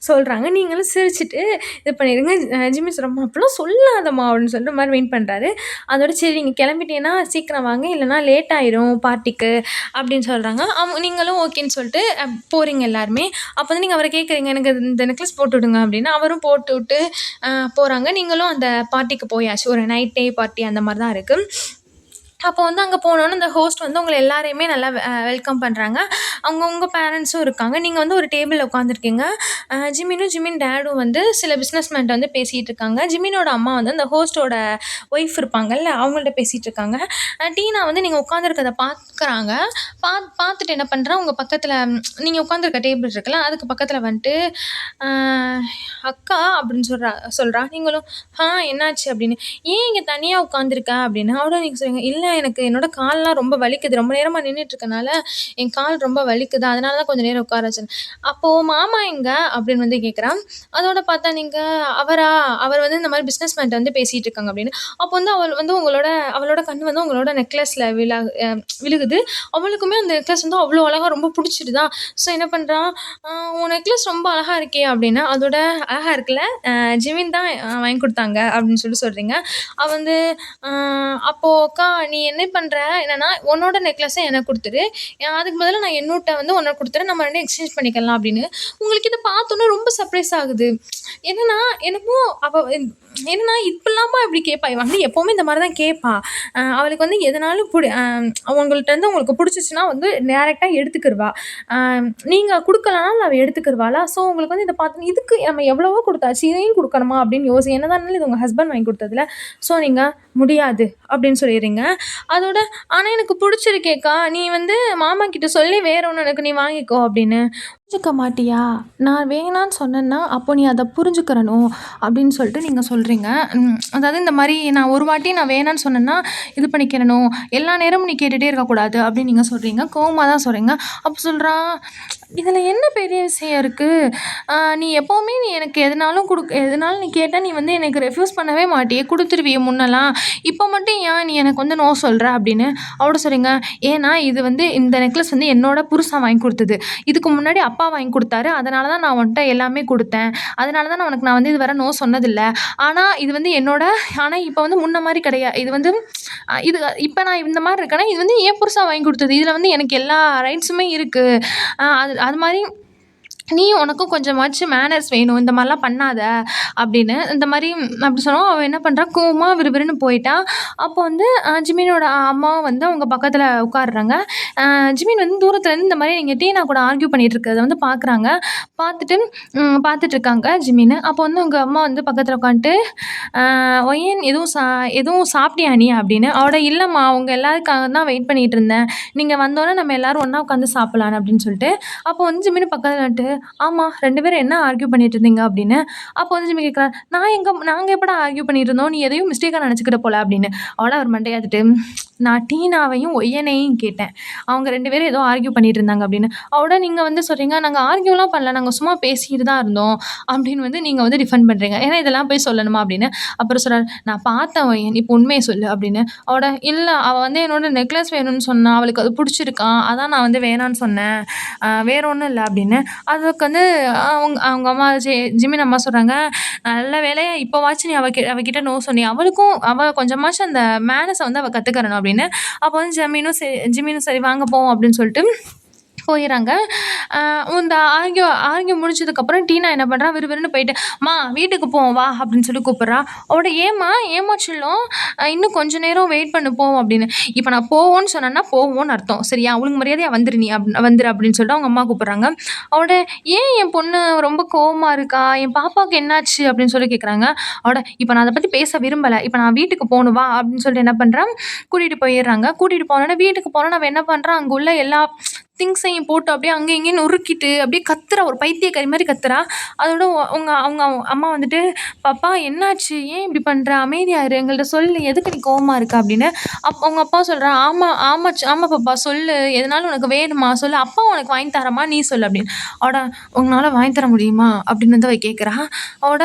சொல்றாங்க. நீங்களும் சிரிச்சுட்டு இது பண்ணிடுங்க. ஜிம்மி சொல்றா, "அப்படிலாம் சொல்லாதம்மா" அப்படின்னு சொல்லிட்டு ஒரு மாரி மெயின் பண்றாரு. அதோட சரி நீங்க கிளம்பிட்டீங்கன்னா சீக்கிரம் வாங்க, இல்லன்னா லேட் ஆயிரும் பார்ட்டிக்கு அப்படின்னு சொல்றாங்க. நீங்களும் ஓகேன்னு சொல்லிட்டு போறீங்க எல்லாருமே. அப்ப வந்து நீங்க அவர கேட்குறீங்க, "எனக்கு இந்த நெக்லஸ் போட்டு விடுங்க" அப்படின்னு. அவரும் போட்டுவிட்டு போறாங்க. நீங்களும் அந்த பார்ட்டிக்கு போயாச்சு. ஒரு நைட் டே பார்ட்டி அந்த மாரி தான் இருக்கு. அப்போ வந்து அங்க போனோனே அந்த ஹோஸ்ட் வந்து உங்கள எல்லாரையுமே நல்லா வெல்கம் பண்றாங்க. உங்க பேரண்ட்ஸும் இருக்காங்க. நீங்க வந்து ஒரு டேபிள்ல உட்காந்துருக்கீங்க. ஜிமின் டாடும் வந்து சில பிசினஸ் மேன்ட்ட வந்து பேசிட்டு இருக்காங்க. ஜிமினோட அம்மா வந்து அந்த ஹோஸ்ட்டோட ஒய்ஃப் இருப்பாங்கல்ல, அவங்கள்ட்ட பேசிட்டு இருக்காங்க. டீனா வந்து நீங்க உட்காந்துருக்கத பார்க்குறாங்க. பார்த்துட்டு என்ன பண்றா, உங்க பக்கத்துல நீங்க உட்காந்துருக்க டேபிள் இருக்குல்ல, அதுக்கு பக்கத்துல வந்துட்டு, அ "அக்கா" அப்படின்னு சொல்றா. நீங்களும், என்னாச்சு?" அப்படின்னு. "ஏன் இங்க தனியா உட்காந்துருக்க?" அப்படின்னு. அவளும் நீங்க சொல்றீங்க, "இல்ல எனக்கு என்னோட கால்லாம் ரொம்ப வலிக்குது. ரொம்ப நேரமா நின்னுட்டு இருக்கனால, என் கால் ரொம்ப வலிக்குது. அதனால தான் கொஞ்சம் நேரம் உட்கார வச்சேன்." "அப்போ மாமா எங்க?" அப்படின்னு வந்து கேட்குறா. அதோட பார்த்தா நீங்க, "அவரா? அவர் வந்து இந்த மாரி பிசினஸ் மேன்ட்ட வந்து பேசிட்டு இருக்காங்க." அப்படின்னு. அப்போ வந்து அவள் வந்து அவளோட கண்ணு வந்து உங்களோட நெக்லஸ்ல விழுகுது. அவளுக்குமே அந்த நெக்லஸ் வந்து அவ்ளோ அழகா ரொம்ப புடிச்சிடுதா. ஸோ என்ன பண்றா, "உன் நெக்லஸ் ரொம்ப அழகா இருக்கே!" அப்படின்னு. அதோட "அழகா இருக்குல்ல, ஜிமின் தான் வாங்கி குடுத்தாங்க." அப்படின்னு சொல்றீங்க. அவ வந்து, "அ அப்போ அக்கா நீ என்ன பண்ற? என்னன்னா, உன்னோட நெக்லஸ எனக்கு குடுத்துரு. அதுக்கு பதிலா நான் என்னோட்ட வந்து உனக்கு குடுத்துறேன். நம்ம 2ம் எக்ஸ்சேஞ்ச் பண்ணிக்கலாம்." அப்படின்னு. உங்களுக்கு இத பார்த்தோனே ரொம்ப சர்ப்ரைஸ் ஆகுது. என்னன்னா, என்னமோ அவ என்னன்னா, "இப்படிலாமா இப்படி கேட்பா? இவ வந்து எப்பவுமே இந்த மாரி தான் கேட்பா. அவளுக்கு வந்து எதனாலும் அவங்கள்ட்ட இருந்து உங்களுக்கு புடிச்சிச்சுன்னா வந்து டைரக்ட்டா எடுத்துக்கிருவா. அ நீங்க குடுக்கலனாலும் அவ எடுத்துக்கிருவாளா? ஸோ உங்களுக்கு வந்து இத பார்த்தோனே, இதுக்கு நம்ம எவ்வளவோ குடுத்தாச்சு. இதையும் குடுக்கணுமா?" அப்படின்னு என்னதான் இருந்தாலும் இது உங்க ஹஸ்பண்ட் வாங்கி குடுத்ததுல. ஸோ நீங்க முடியாது அப்படின்னு சொல்லிர்றீங்க. அதோட, "ஆனா எனக்கு புடிச்சிருக்கேக்கா. நீ வந்து மாமா கிட்ட சொல்லி வேற ஒண்ணு எனக்கு நீ வாங்கிக்கோ" அப்படின்னு. "புரிஞ்சுக்க மாட்டியா? நான் வேணான்னு சொன்னேன்னா, அப்போ நீ அத புரிஞ்சுக்கிறணும்." அப்படின்னு சொல்லிட்டு நீங்க சொல்றீங்க. அதாவது இந்த மாரி நான் ஒரு வாட்டி நான் வேணான்னு சொன்னேன்னா, இது பண்ணிக்கிறணும். எல்லா நேரமும் நீ கேட்டுட்டே இருக்கக்கூடாது அப்படின்னு நீங்க சொல்றீங்க. கோவமா தான் சொல்றீங்க. அப்ப சொல்றா, "இதுல என்ன பெரிய விஷயம் இருக்கு? நீ எப்பவுமே நீ எனக்கு எதுனாலும் நீ கேட்டா நீ வந்து எனக்கு ரெஃப்யூஸ் பண்ணவே மாட்டியே! குடுத்துருவியே முன்னலாம். இப்ப மட்டும் ஏன் நீ எனக்கு வந்து நோ சொல்ற?" அப்படின்னு. அவட்ட சொல்றீங்க, "ஏன்னா இது வந்து இந்த நெக்லஸ் வந்து என்னோட புருஷன் வாங்கி குடுத்தது. இதுக்கு முன்னாடி அப்பா வாங்கி குடுத்தாரு. அதனால தான் நான் உன்ட்ட எல்லாமே குடுத்தேன். அதனால தான் உனக்கு நான் வந்து இதுவரை நோ சொன்னதில்ல. ஆனா இது வந்து ஆனா இப்ப வந்து முன்ன மாரி இது வந்து இது இப்ப நான் இந்த மாரி இருக்கேன்னா, இது வந்து என் புருஷன் வாங்கி குடுத்தது. இதுல வந்து எனக்கு எல்லா ரைட்ஸுமே இருக்கு. அது மாரி உனக்கும் கொஞ்சமாச்சும் மேனர்ஸ் வேணும். இந்த மாரிலாம் பண்ணாத" அப்படின்னு. இந்த மாரி அப்படி சொன்னவும், அவ என்ன பண்றா, கோவமா விறுவிறுன்னு போயிட்டா. அப்போ வந்து ஜிமினோட அம்மாவும் வந்து அவங்க பக்கத்துல உட்கார்றாங்க. ஜிமின் வந்து தூரத்துலேருந்து இந்த மாரி நீங்க டீனா கூட ஆர்க்யூ பண்ணிட்டு இருக்கிறத வந்து பார்க்குறாங்க. பார்த்துட்டு பார்த்துட்டு இருக்காங்க ஜிமின்னு. அப்போ வந்து உங்க அம்மா வந்து பக்கத்துல உட்காந்துட்டு, "ஒயன் எதுவும் சாப்பிட்டியா நீ?" அப்படின்னு. அவட, "இல்லம்மா, உங்க எல்லாருக்காக தான் வெயிட் பண்ணிட்டு இருந்தேன். நீங்க வந்தோனே நம்ம எல்லாரும் ஒண்ணா உட்காந்து சாப்பிடலான்னு" அப்படின்னு சொல்லிட்டு. அப்போ வந்து ஜிமின் பக்கத்துல வந்துட்டு, "ஆமா, 2 பேரும் என்ன ஆர்க்யூ பண்ணிட்டு இருந்தீங்க?" அப்படின்னு. அப்போ வந்து ஜிம்மி கேட்குறா, நாங்க எப்படா ஆர்க்யூ பண்ணிட்டு இருந்தோம்? நீ எதையும் மிஸ்டேக்கா நெனச்சுக்கிட்ட போல" அப்படின்னு. அவளா ஒரு மண்டைய "நான் டீனாவையும் ஒய்யனையும் கேட்டேன். அவங்க 2 பேரும் ஏதோ ஆர்க்யூ பண்ணிட்டு இருந்தாங்க" அப்படின்னு. அவட நீங்க வந்து சொல்றீங்க, "நாங்க ஆர்க்யூலாம் பண்ணல. நாங்க சும்மா பேசிட்டு தான் இருந்தோம்" அப்படின்னு வந்து நீங்க வந்து டிஃபெண்ட் பண்றீங்க. ஏன்னா இதெல்லாம் போய் சொல்லணுமா அப்படின்னு. அப்புறம் சொல்றாரு, "நான் பார்த்தேன் ஒய்யன். இப்ப உண்மைய சொல்லு" அப்படின்னு. அவட, "இல்ல, அவ வந்து என்னோட நெக்லஸ் வேணும்னு சொன்னா. அவளுக்கு அது புடிச்சிருக்காம். அதான் நான் வந்து வேணான்னு சொன்னேன். வேற ஒண்ணும் இல்ல" அப்படின்னு. அதுக்கு வந்து அவங்க அம்மா ஜிமின் அம்மா சொல்றாங்க, "நல்ல வேளையா இப்பவாச்சும் நீ அவகிட்ட நோ சொன்னியே. அவ கொஞ்சமாச்சும் அந்த மேனர்ஸ வந்து அவ கத்துக்கிறணும்" அப்படின்னு. அப்போ வந்து ஜிமினும் சரி வாங்க போவோம் அப்படின்னு சொல்லிட்டு போயிர்றாங்க. அ இந்த ஆர்க்யூ முடிஞ்சதுக்கப்புறம் டீனா என்ன பண்றா, விறுவிறுன்னு போயிட்டு, "அம்மா வீட்டுக்கு போவோம் வா" அப்படின்னு சொல்லி கூப்பிடுறா. அவட, "ஏம்மா செல்லம், இன்னும் கொஞ்ச நேரம் வெயிட் பண்ணு போவோம்" அப்படின்னு. "இப்ப நான் போவோம்ன்னு சொன்னேன்னா போவோம்ன்னு அர்த்தம். சரியா? ஒழுங்கு மரியாதையா வந்துரு" அப்படின்னு சொல்லிட்டு அவங்க அம்மா கூப்பிடுறாங்க. அவட, "ஏன் என் பொண்ணு ரொம்ப கோவமா இருக்கா? என் பாப்பாவுக்கு என்னாச்சு?" அப்படின்னு சொல்லி கேட்குறாங்க. அவட, "இப்ப நான் அத பத்தி பேச விரும்பல. இப்ப நான் வீட்டுக்கு போணும் வா" அப்படின்னு சொல்லிட்டு என்ன பண்றா, கூட்டிட்டு போயிர்றாங்க. கூட்டிட்டு போனோனே வீட்டுக்கு போனோனே அவ என்ன பண்றா, அங்க உள்ள எல்லா திங்ஸையும் போட்டு அப்படியே அங்கே இங்கேயும் நொறுக்கிட்டு அப்படியே கத்துறா, ஒரு பைத்தியக்காரி மாதிரி கத்துறா. அதோட உங்க அவங்க அம்மா வந்துட்டு, "பாப்பா என்னாச்சு? ஏன் இப்படி பண்ற? அமைதியா இரு. எங்கள்ட்ட சொல்லு. எதுக்கு நீ கோவமா இருக்க?" அப்படின்னு. அவங்க அப்பா சொல்றாங்க, "ஆமா, ஆமா ஆமா பாப்பா சொல்லு. எதனாலும் உனக்கு வேணுமா? சொல்லு. அப்பா உனக்கு வாங்கி தரேம்மா. நீ சொல்லு" அப்படின்னு. அவட "உங்களால வாங்கி தர முடியுமா?" அப்படின்னு வந்து அவ கேட்குறா. அவட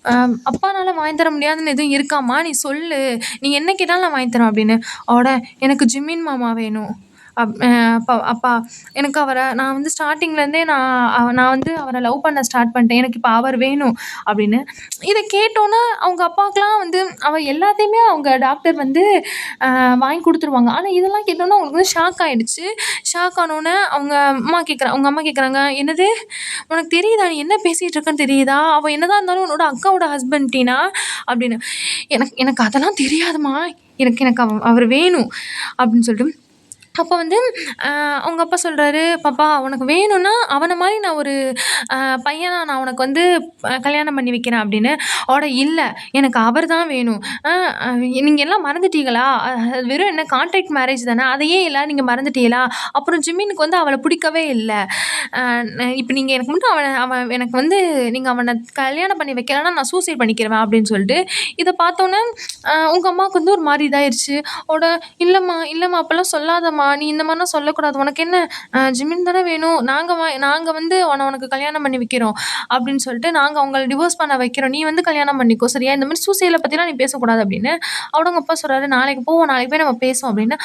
அ "அப்பானால வாங்கி தர முடியாதுன்னு எதுவும் இருக்காம்மா? நீ சொல்லு. நீ என்ன கேட்டாலும் நான் வாங்கி தரேன்" அப்படின்னு. அவட "எனக்கு ஜிமின் மாமா வேணும்." அப் அ அப்ப அப்பா எனக்கு நான் வந்து ஸ்டார்ட்டிங்லேருந்தே நான் வந்து அவர லவ் பண்ண ஸ்டார்ட் பண்ணிட்டேன். எனக்கு இப்ப அவர் வேணும் அப்படின்னு. இத கேட்டோனே அவங்க அப்பாவுக்குலாம் வந்து எல்லாத்தையுமே அவங்க டாக்டர் வந்து வாங்கி குடுத்துருவாங்க. ஆனா இதெல்லாம் கேட்டோனே அவங்களுக்கு வந்து ஷாக் ஆயிடுச்சு. ஷாக் ஆனோனே அவங்க அம்மா கேட்குறாங்க, "என்னது? உனக்கு தெரியுதா? நீ என்ன பேசிட்டு இருக்கன்னு தெரியுதா? அவ என்னதான் இருந்தாலும் உன்னோட அக்காவோட ஹஸ்பண்ட் டீனா" அப்படின்னு. எனக்கு எனக்கு அதெல்லாம் தெரியாதும்மா. எனக்கு எனக்கு அவர் வேணும் அப்படின்னு சொல்லிட்டு அப்போ வந்து அ அவங்க அப்பா சொல்றாரு, "பாப்பா உனக்கு வேணும்னா, அவன மாரி நான் ஒரு அ பையனா நான் உனக்கு வந்து கல்யாணம் பண்ணி வைக்கிறேன்" அப்படின்னு. "இல்ல எனக்கு அவர் தான் வேணும். அ அ நீங்க எல்லாம் மறந்துட்டீங்களா? வெறும் என்ன கான்ட்ராக்ட் மேரேஜ் தானே. அதையே எல்லாரும் நீங்க மறந்துட்டீங்களா? அப்புறம் ஜிமினுக்கு வந்து அவள பிடிக்கவே இல்ல. அ இப்ப நீங்க எனக்கு மட்டும் அவன் எனக்கு வந்து நீங்க அவன கல்யாணம் பண்ணி வைக்கலன்னா, நான் சூசைட் பண்ணிக்கிருவேன்" அப்படின்னு சொல்லிட்டு, இத பார்த்தோனே உங்க அம்மாவுக்கு வந்து ஒரு மாரி இதாயிருச்சு. அவட "இல்லம்மா, இல்லம்மா அப்பலாம் சொல்லாதம்மா. நீ இந்த மாரிலாம் சொல்லக்கூடாது. உனக்கு என்ன ஜிமின் தானே வேணும். நாங்க வந்து உனக்கு கல்யாணம் பண்ணி வைக்கிறோம்." அப்படின்னு சொல்லிட்டு, "நாங்க அவங்கள டிவோர்ஸ் பண்ண வைக்கிறோம். நீ வந்து கல்யாணம் பண்ணிக்கோ. சரியா? இந்த மாரி சூசைட்ல பத்திலாம் நீ பேசக்கூடாது." அப்படின்னு. அவட அவங்க அப்பா சொல்றாரு, "நாளைக்கு போவோம். நாளைக்கு போய் நம்ம பேசுவோம்." அப்படின்னு.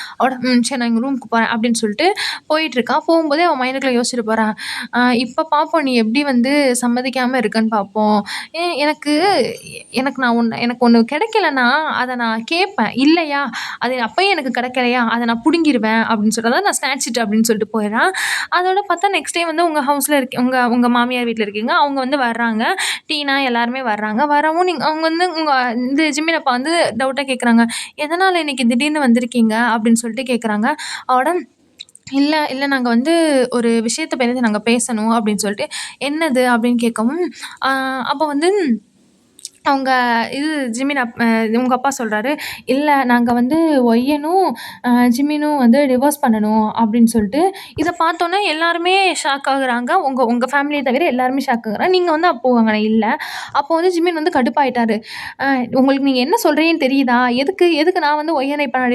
சரி நான் எங்க ரூமுக்கு போறேன்." அப்படின்னு சொல்லிட்டு போயிட்டுருக்கா. போகும்போதே அவ மைண்டுக்குள்ள யோசிச்சுட்டு போறா. இப்ப பாப்போம் நீ எப்படி வந்து சம்மதிக்காம இருக்கன்னு பாப்போம். எனக்கு எனக்கு எனக்கு ஒண்ணு கிடைக்கலன்னா, அத நான் கேட்பேன். இல்லையா, அது அப்பயும் எனக்கு கிடைக்கலையா, அத நான் புடுங்கிருவேன் அப்படின்னு சொல்லிட்டு, அதான் நான் ஸ்நாட்ச் இட் அப்படின்னு சொல்லிட்டு போயிடுறான். அதோட பார்த்தா நெக்ஸ்ட் டே வந்து உங்க ஹவுஸ்ல உங்க உங்க மாமியார் வீட்ல இருக்கீங்க. அவங்க வந்து வர்றாங்க. டீனா எல்லாருமே வர்றாங்க. வரவும் அவங்க வந்து இந்த ஜிமின் அப்பா வந்து டவுட்டா கேட்குறாங்க. "எதனால இன்னைக்கு திடீர்னு வந்திருக்கீங்க?" அப்படின்னு சொல்லிட்டு கேட்குறாங்க. அவட "இல்ல, இல்ல நாங்க வந்து ஒரு விஷயத்த பத்தி நாங்க பேசணும்" அப்படின்னு சொல்லிட்டு, "என்னது?" அப்படின்னு கேட்கவும், அ அப்போ வந்து அவங்க இது ஜிமின் உங்க அப்பா சொல்றாரு, "இல்ல நாங்க வந்து ஒய்யனும், ஜிமினும் வந்து டிவோர்ஸ் பண்ணணும்" அப்படின்னு சொல்லிட்டு, இத பார்த்தோனே எல்லாருமே ஷாக் ஆகுறாங்க. உங்க உங்க ஃபேமிலிய தவிர எல்லாருமே ஷாக் ஆகுறாங்க. நீங்க வந்து அப்போ அங்க இல்ல. அப்போ வந்து ஜிமின் வந்து கடுப்பாயிட்டாரு. "அ உங்களுக்கு நீங்க என்ன சொல்றீங்கன்னு தெரியுதா? எதுக்கு எதுக்கு நான் வந்து ஒய்யன இப்ப நான்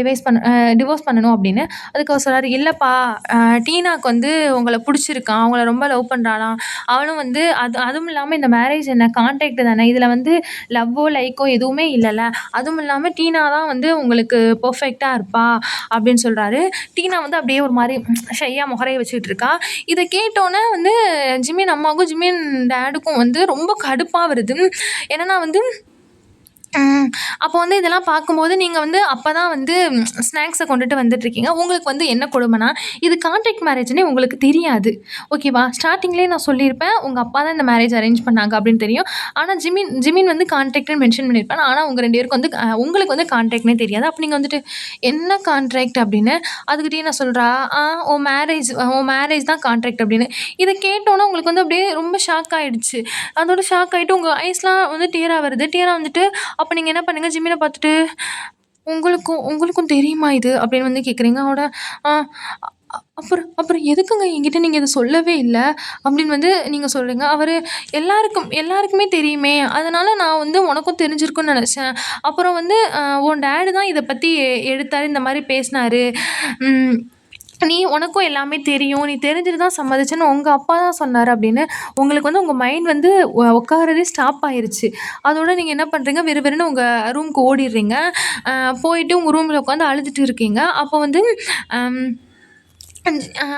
டிவோர்ஸ் பண்ணணும்" அப்படின்னு. அதுக்கு அவர் சொல்றாரு, "இல்லப்பா அ டீனாக்கு வந்து உங்கள புடிச்சிருக்காம். உங்கள ரொம்ப லவ் பண்றாளாம். அவளும் வந்து அதுவும் இல்லாம இந்த மேரேஜ் என்ன கான்ட்ராக்ட் தானே. இதுல வந்து லவ்வோ, லைக்கோ எதுவுமே இல்லல்ல. அதுவும் இல்லாம டீனா தான் வந்து உங்களுக்கு பெர்ஃபெக்ட்டா இருப்பா" அப்படின்னு சொல்றாரு. டீனா வந்து அப்படியே ஒரு மாரி ஷையா முகரைய வச்சுக்கிட்டு இருக்கா. இத கேட்டோனே வந்து ஜிமின் அம்மாவுக்கும், ஜிமின் டாடுக்கும் வந்து ரொம்ப கடுப்பா வருது. என்னன்னா வந்து ம். அப்போ வந்து இதெல்லாம் பார்க்கும்போது, நீங்க வந்து அப்பதான் வந்து ஸ்நாக்ஸ கொண்டுட்டு வந்துட்டுருக்கீங்க. உங்களுக்கு வந்து என்ன கொடுமன்னா, இது கான்ட்ராக்ட் மேரேஜ்ன்னே உங்களுக்கு தெரியாது. ஓகேவா? ஸ்டார்ட்டிங்லேயே நான் சொல்லியிருப்பேன். உங்க அப்பா தான் இந்த மேரேஜ் அரேஞ்ச் பண்ணாங்க அப்படின்னு தெரியும். ஆனா ஜிமின் ஜிமின் வந்து கான்ட்ராக்ட்ன்னு மென்ஷன் பண்ணியிருப்பான். ஆனா உங்க 2 பேருக்கும் வந்து உங்களுக்கு வந்து கான்ட்ராக்ட்ன்னே தெரியாது. அப்ப நீங்க வந்துட்டு, "என்ன கான்ட்ராக்ட்?" அப்படின்னு. அதுக்கு டீனா சொல்றா, "ஆ உன் மேரேஜ் தான் கான்ட்ராக்ட்" அப்படின்னு. இத கேட்டோனே உங்களுக்கு வந்து அப்படியே ரொம்ப ஷாக் ஆயிடுச்சு. அதோட ஷாக் ஆயிட்டு உங்க ஐஸ்லாம் வந்து டியரா வருது. டியரா வந்துட்டு அப்ப நீங்க என்ன பண்ணுங்க, ஜிமின பார்த்துட்டு, "உங்களுக்கும் உங்களுக்கும் தெரியுமா இது?" அப்படின்னு வந்து கேட்குறீங்க. அவட "ஆ அப்புறம் அப்புறம் எதுக்குங்க என்கிட்ட நீங்க இத சொல்லவே இல்ல?" அப்படின்னு வந்து நீங்க சொல்றீங்க. அவரு எல்லாருக்குமே தெரியுமே! அதனால நான் வந்து உனக்கும் தெரிஞ்சிருக்கும்னு நெனச்சேன். அப்புறம் வந்து உன் டாடி தான் இத பத்தி எடுத்தாரு. இந்த மாரி பேசினாரு. ம். உனக்கும் எல்லாமே தெரியும். நீ தெரிஞ்சுட்டு தான் சம்மதிச்சேன்னு உங்க அப்பா தான் சொன்னாரு" அப்படின்னு. உங்களுக்கு வந்து உங்க மைண்ட் வந்து உட்கார்றதே ஸ்டாப் ஆயிருச்சு. அதோட நீங்க என்ன பண்றீங்க, விறுவிறுன்னு உங்க ரூமுக்கு ஓடிர்றீங்க. அ போயிட்டு உங்க ரூம்ல உட்காந்து அழுதுட்டு இருக்கீங்க. அப்போ வந்து அம்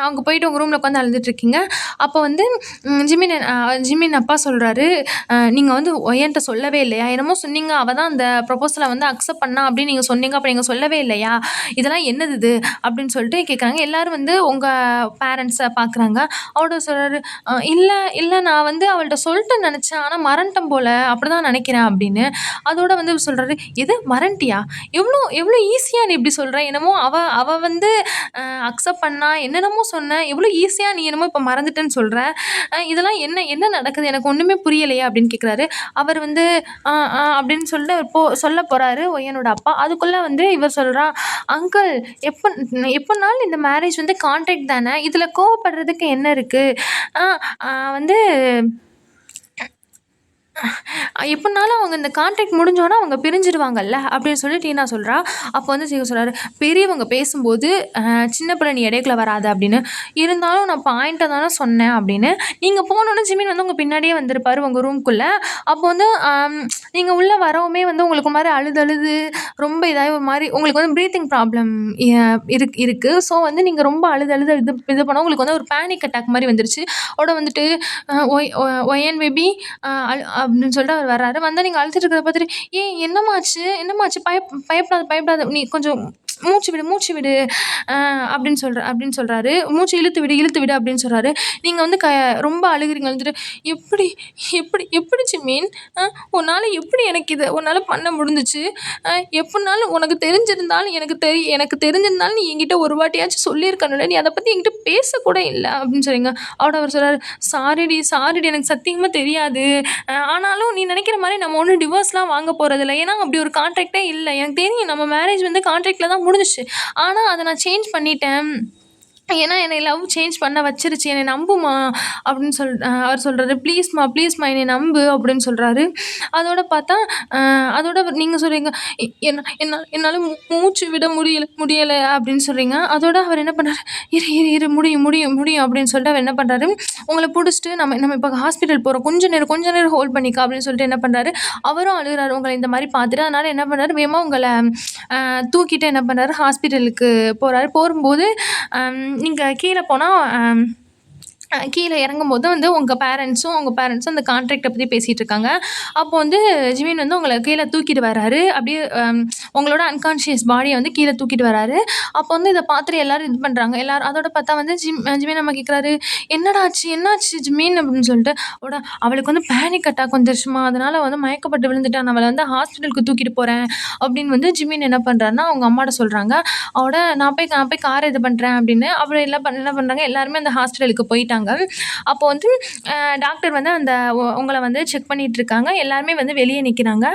அங்க போயிட்டு உங்க ரூம்ல உட்காந்து அழுதுட்டுருக்கீங்க. அப்போ வந்து ஜிமின் அப்பா சொல்றாரு, "நீங்க வந்து என்ட்ட சொல்லவே இல்லையா? என்னமோ சொன்னீங்க. அவ தான் அந்த ப்ரொபோசல வந்து அக்செப்ட் பண்ணா அப்படின்னு நீங்க சொன்னீங்க. அப்ப நீங்க சொல்லவே இல்லையா? இதெல்லாம் என்னது இது?" அப்படின்னு சொல்லிட்டு கேட்குறாங்க. எல்லாரும் வந்து உங்க பேரண்ட்ஸ பார்க்குறாங்க. அவரு சொல்றாரு, இல்ல, இல்ல நான் வந்து அவள்ட்ட சொல்லிட்டேன்னு நெனச்சேன். ஆனா மறந்துட்டேன் போல. அப்படிதான் நெனைக்கிறேன்" அப்படின்னு. அதோட வந்து இவரு சொல்றாரு, "எது மறந்துட்டியா? எவ்ளோ எவ்ளோ ஈஸியா நீ இப்படி சொல்ற? என்னமோ அவ அவ வந்து அக்செப்ட் பண்ணா, என்னென்னமோ சொன்ன. எவ்வளோ ஈஸியா நீ என்னமோ இப்ப மறந்துட்டேன்னு சொல்ற. இதெல்லாம் என்ன என்ன நடக்குது? எனக்கு ஒண்ணுமே புரியலையே!" அப்படின்னு கேட்குறாரு. அவர் வந்து, "ஆ, ஆ" அப்படின்னு சொல்லிட்டு சொல்லப் போறாரு ஒய்யனோட அப்பா. அதுக்குள்ள வந்து இவர் சொல்றா, அங்கிள் எப்போ எப்போனாலும் இந்த மேரேஜ் வந்து கான்ட்ராக்ட் தானே, இதில் கோவப்படுறதுக்கு என்ன இருக்குது? ஆ வந்து எப்படினாலும் அவங்க இந்த கான்ட்ராக்ட் முடிஞ்சோன்னா அவங்க பிரிஞ்சிடுவாங்கல்ல அப்படின்னு சொல்லி டீனா சொல்கிறா. அப்போ வந்து சிவா சொல்கிறாரு, பெரியவங்க பேசும்போது சின்ன பிள்ளை நீ இடைக்குள்ள வராத அப்படின்னு. இருந்தாலும் நான் பாயிண்ட்டை தானே சொன்னேன் அப்படின்னு. நீங்கள் போனோன்னே ஜிமின் வந்து உங்கள் பின்னாடியே வந்திருப்பாரு உங்கள் ரூம்குள்ளே. அப்போ வந்து நீங்கள் உள்ளே வரவுமே வந்து உங்களுக்கு ஒரு மாதிரி அழுது அழுது ரொம்ப இதாகி ஒரு மாதிரி உங்களுக்கு வந்து ப்ரீத்திங் ப்ராப்ளம் இருக்குது. ஸோ வந்து நீங்கள் ரொம்ப அழுது அழுது இது பண்ண உங்களுக்கு வந்து ஒரு பேனிக் அட்டாக் மாதிரி வந்துருச்சு. அதோட வந்துட்டு ஒய் ஒயன் பேபி அப்படின்னு சொல்லிட்டு அவர் வர்றாரு. வந்தா நீங்க அழுதுட்டு இருக்கிறத பார்த்துட்டு, "ஏய் என்னம்மாச்சு? என்னம்மாச்சு? பயப்படாத, பயப்படாத. நீ கொஞ்சம் மூச்சு விடு, மூச்சு விடு." அப்படின்னு சொல்றாரு. "மூச்சு இழுத்து விடு, இழுத்து விடு." அப்படின்னு சொல்றாரு. நீங்க வந்து ரொம்ப அழுகுறீங்க. அழுதுட்டு, "எப்படி எப்படி எப்படி ஜிமீன்? அ உன்னால எப்படி எனக்கு இத உன்னால பண்ண முடிஞ்சுச்சு? எப்புட்னாலும் உனக்கு தெரிஞ்சிருந்தாலும் எனக்கு தெரிஞ்சிருந்தாலும் நீ என்கிட்ட ஒரு வாட்டியாச்சும் சொல்லியிருக்கணும்ல. நீ அத பத்தி என்கிட்ட பேசக்கூட இல்ல." அப்படின்னு சொல்றீங்க. அவர் சொல்றாரு, சாரிடி எனக்கு சத்தியமா தெரியாது. ஆனாலும் நீ நினைக்கிற மாதிரி நம்ம ஒன்றும் டிவோர்ஸ்லாம் வாங்க போகிறதில்ல. ஏன்னா அப்படி ஒரு கான்ட்ராக்டே இல்லை. எனக்கு தெரியும் நம்ம மேரேஜ் வந்து கான்ட்ராக்டில் தான் முடிஞ்சிச்சு. ஆனால் அதை நான் சேஞ்ச் பண்ணிட்டேன். ஏன்னா என்னை லவ் சேஞ்ச் பண்ண வச்சிருச்சு. என்னை நம்புமா அப்படின்னு அவர் சொல்கிறாரு. ப்ளீஸ்மா என்னை நம்பு அப்படின்னு சொல்கிறாரு. அதோட பார்த்தா அதோட நீங்கள் சொல்கிறீங்க, என்னால் மூச்சு விட முடியலை அப்படின்னு சொல்கிறீங்க. அதோட அவர் என்ன பண்ணுறாரு, இரு முடியும் முடியும் முடியும் அப்படின்னு சொல்லிட்டு அவர் என்ன பண்ணுறாரு, உங்களை பிடிச்சிட்டு நம்ம இப்போ ஹாஸ்பிட்டல் போகிறோம், கொஞ்ச நேரம் ஹோல்ட் பண்ணிக்கா அப்படின்னு சொல்லிட்டு என்ன பண்ணுறாரு, அவரும் அழுகிறாரு உங்களை இந்த மாதிரி பார்த்துட்டு. அதனால் என்ன பண்ணுறாரு, வேகமாக உங்களை தூக்கிட்டு என்ன பண்ணுறாரு, ஹாஸ்பிட்டலுக்கு போகிறாரு. போகும்போது நீங்கள் கீழே போனால் கீழே இறங்கும்போது வந்து உங்கள் பேரண்ட்ஸும் அந்த கான்ட்ராக்டை பற்றி பேசிகிட்டு இருக்காங்க. அப்போ வந்து ஜிமின் வந்து உங்களை கீழே தூக்கிட்டு வராரு. அப்படியே உங்களோட அன்கான்ஷியஸ் பாடியை வந்து கீழே தூக்கிட்டு வராரு. அப்போ வந்து இதை பார்த்துட்டு எல்லோரும் இது பண்ணுறாங்க. அதோட பார்த்தா வந்து ஜிமின் நம்ம கேட்குறாரு, என்னாச்சு ஜிமின் அப்படின்னு சொல்லிட்டு. அவளுக்கு வந்து பேனிக் அட்டாக் வந்துருச்சுமா, அதனால் வந்து மயக்கப்பட்டு விழுந்துட்டான், அவளை வந்து ஹாஸ்பிட்டலுக்கு தூக்கிட்டு போகிறேன் அப்படின்னு வந்து ஜிமின் என்ன பண்ணுறாருன்னா அவங்க அம்மாட்ட சொல்கிறாங்க. நான் போய் காரை இது பண்ணுறேன் அப்படின்னு. அப்புறம் என்ன பண்ணுறாங்க, எல்லாருமே அந்த ஹாஸ்பிட்டலுக்கு போயிட்டாங்க. அப்போ வந்து டாக்டர் வந்து உங்களை வந்து செக் பண்ணிட்டு இருக்காங்க. எல்லாருமே வந்து வெளியே நிற்கிறாங்க.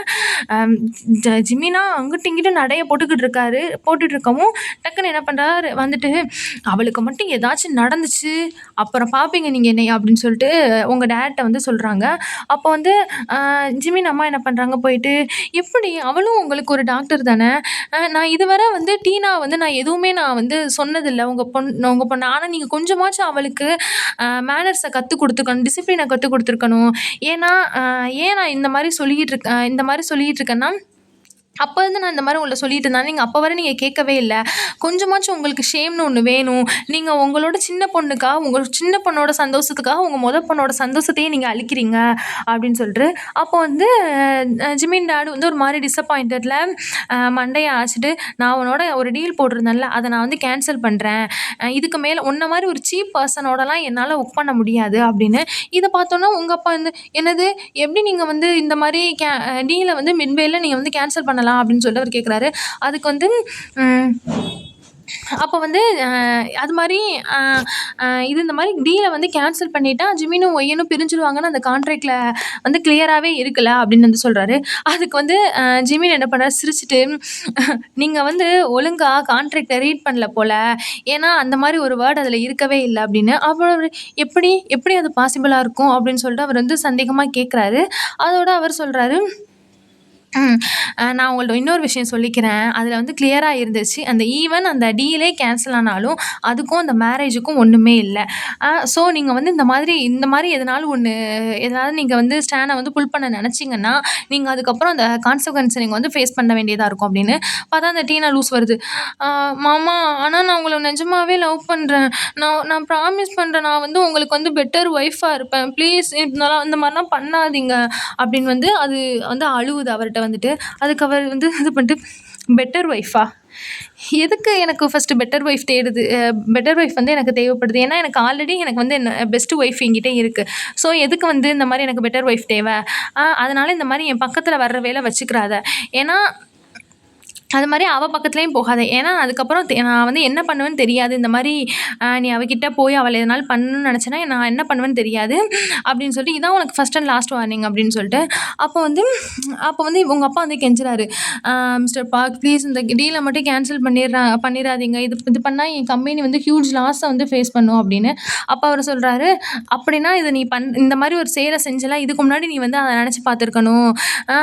ஜிமினா அங்கிட்டு இங்கிட்டு நடைய போட்டுட்டு இருக்கவும் டக்குன்னு என்ன பண்ணுறாரு வந்துட்டு, அவளுக்கு மட்டும் ஏதாச்சும் நடந்துச்சு அப்புறம் பார்ப்பீங்க நீங்கள் என்னை அப்படின்னு சொல்லிட்டு உங்கள் டேட்ட வந்து சொல்கிறாங்க. அப்போ வந்து ஜிமின் அம்மா என்ன பண்ணுறாங்க, போயிட்டு எப்படி அவளும் உங்களுக்கு ஒரு டாக்டர் தானே, நான் இதுவரை வந்து டீனா வந்து நான் எதுவுமே வந்து சொன்னதில்லை உங்கள் பொண்ணு. ஆனால் நீங்கள் கொஞ்சமாச்சும் அவளுக்கு மேனர்ஸை கற்றுக் கொடுத்துருக்கணும், டிசிப்ளினை கற்றுக் கொடுத்துருக்கணும். ஏன்னா ஏன் நான் இந்த மாதிரி சொல்லிகிட்டு இருக்கேன்னா, அப்போ வந்து நான் இந்த மாதிரி உங்களை சொல்லிட்டு இருந்தேன். நீங்கள் அப்போ வரை நீங்கள் கேட்கவே இல்லை. கொஞ்சமாச்சும் உங்களுக்கு ஷேம்னு ஒன்று வேணும். நீங்கள் உங்களோட சின்ன பொண்ணுக்காக, உங்கள் சின்ன பொண்ணோட சந்தோஷத்துக்காக உங்கள் பொண்ணோட சந்தோஷத்தையே நீங்கள் அழிக்கிறீங்க அப்படின்னு சொல்லிட்டு. அப்போ வந்து ஜிமின் டாடு வந்து ஒரு மாதிரி டிசப்பாயிண்டடில் மண்டையை ஆச்சிட்டு, நான் உன்னோட ஒரு டீல் போட்டிருந்தேன்ல, அதை நான் வந்து கேன்சல் பண்ணுறேன். இதுக்கு மேலே உன்ன மாதிரி ஒரு சீப் பர்சனோடலாம் என்னால் ஒர்க் பண்ண முடியாது அப்படின்னு. இதை பார்த்தோன்னா உங்கள் அப்பா வந்து, என்னது எப்படி நீங்கள் வந்து இந்த மாதிரி டீலை வந்து மிட்வேல நீங்கள் வந்து கேன்சல் பண்ணலாம் அப்படின்னு சொல்லிட்டு அவர் கேட்குறாரு. அதுக்கு வந்து அப்போ வந்து அது மாதிரி இந்த மாதிரி டீலை வந்து கேன்சல் பண்ணிட்டா ஜிமினும் ஒய்யனும் பிரிஞ்சிடுவாங்கன்னு அந்த கான்ட்ராக்டில் வந்து கிளியராகவே இருக்குல்ல அப்படின்னு வந்து சொல்கிறாரு. அதுக்கு வந்து ஜிமின் என்ன பண்ணுறாரு, சிரிச்சுட்டு, நீங்கள் வந்து ஒழுங்காக கான்ட்ராக்டை ரீட் பண்ணல போல், ஏன்னா அந்த மாதிரி ஒரு வேர்டு அதில் இருக்கவே இல்லை அப்படின்னு. அப்புறம் எப்படி அது பாசிபிளாக இருக்கும் அப்படின்னு சொல்லிட்டு அவர் வந்து சந்தேகமாக கேட்குறாரு. அதோட அவர் சொல்கிறாரு, நான் உங்கள்ட்ட இன்னொரு விஷயம் சொல்லிக்கிறேன். அதில் வந்து கிளியராக இருந்துச்சு. அந்த டீலே கேன்சல் ஆனாலும் அதுக்கும் அந்த மேரேஜுக்கும் ஒன்றுமே இல்லை. ஸோ நீங்கள் வந்து இந்த மாதிரி எதனாவது நீங்கள் வந்து ஸ்டாண்டை வந்து புல் பண்ண நினச்சிங்கன்னா, நீங்கள் அதுக்கப்புறம் அந்த கான்சிக்வன்ஸை நீங்கள் வந்து ஃபேஸ் பண்ண வேண்டியதாக இருக்கும் அப்படின்னு. பார்த்தா அந்த டீனா லூஸ் வருது. மாமா, ஆனால் நான் உங்களை நிஜமாவே லவ் பண்ணுறேன். நான் ப்ராமிஸ் பண்ணுறேன், நான் வந்து உங்களுக்கு வந்து பெட்டர் ஒய்ஃபாக இருப்பேன். ப்ளீஸ் இந்த மாதிரிலாம் பண்ணாதீங்க அப்படின்னு வந்து அது வந்து அழுவுது அவர்கிட்ட வந்துட்டு. அதுக்கு அவர் வந்து இது பண்ணிட்டு, பெட்டர் ஒய்ஃபா, எதுக்கு எனக்கு ஃபஸ்ட்டு பெட்டர் ஒய்ஃப் தேடுது? பெட்டர் ஒய்ஃப் வந்து எனக்கு தேவைப்படுது. ஏன்னா எனக்கு ஆல்ரெடி எனக்கு வந்து பெஸ்ட்டு ஒய்ஃப் என்கிட்ட இருக்குது. ஸோ எதுக்கு வந்து இந்த மாதிரி எனக்கு பெட்டர் ஒய்ஃப் தேவை? அதனால் இந்த மாதிரி என் பக்கத்தில் வர்ற வேலை வச்சுக்கிறாத. ஏன்னா அது மாரி அவ பக்கத்துலயும் போகாத. ஏன்னா, அதுக்கப்புறம் நான் வந்து என்ன பண்ணுவேன்னு தெரியாது. இந்த மாரி நீ அவகிட்ட போய் அவள எதனாலும் பண்ணணும்னு நெனச்சேன்னா, நான் என்ன பண்ணுவேன்னு தெரியாது. அப்படின்னு சொல்லிட்டு, இதான் உனக்கு ஃபர்ஸ்ட் அண்ட் லாஸ்ட் வார்னிங் அப்படின்னு சொல்லிட்டு, அப்போ வந்து அப்போ வந்து உங்க அப்பா வந்து கெஞ்சுறாரு. மிஸ்டர் பார்க் ப்ளீஸ் இந்த டீல மட்டும் கேன்சல் பண்ணிறாதீங்க. இது இது பண்ணா என் கம்பெனி வந்து ஹியூஜ் லாஸ வந்து ஃபேஸ் பண்ணும் அப்படின்னு. அப்ப அவரு சொல்றாரு, அப்படின்னா இத நீ இந்த மாரி ஒரு செயல செஞ்சல, இதுக்கு முன்னாடி நீ வந்து அத நெனச்சு பார்த்துருக்கணும். ஆ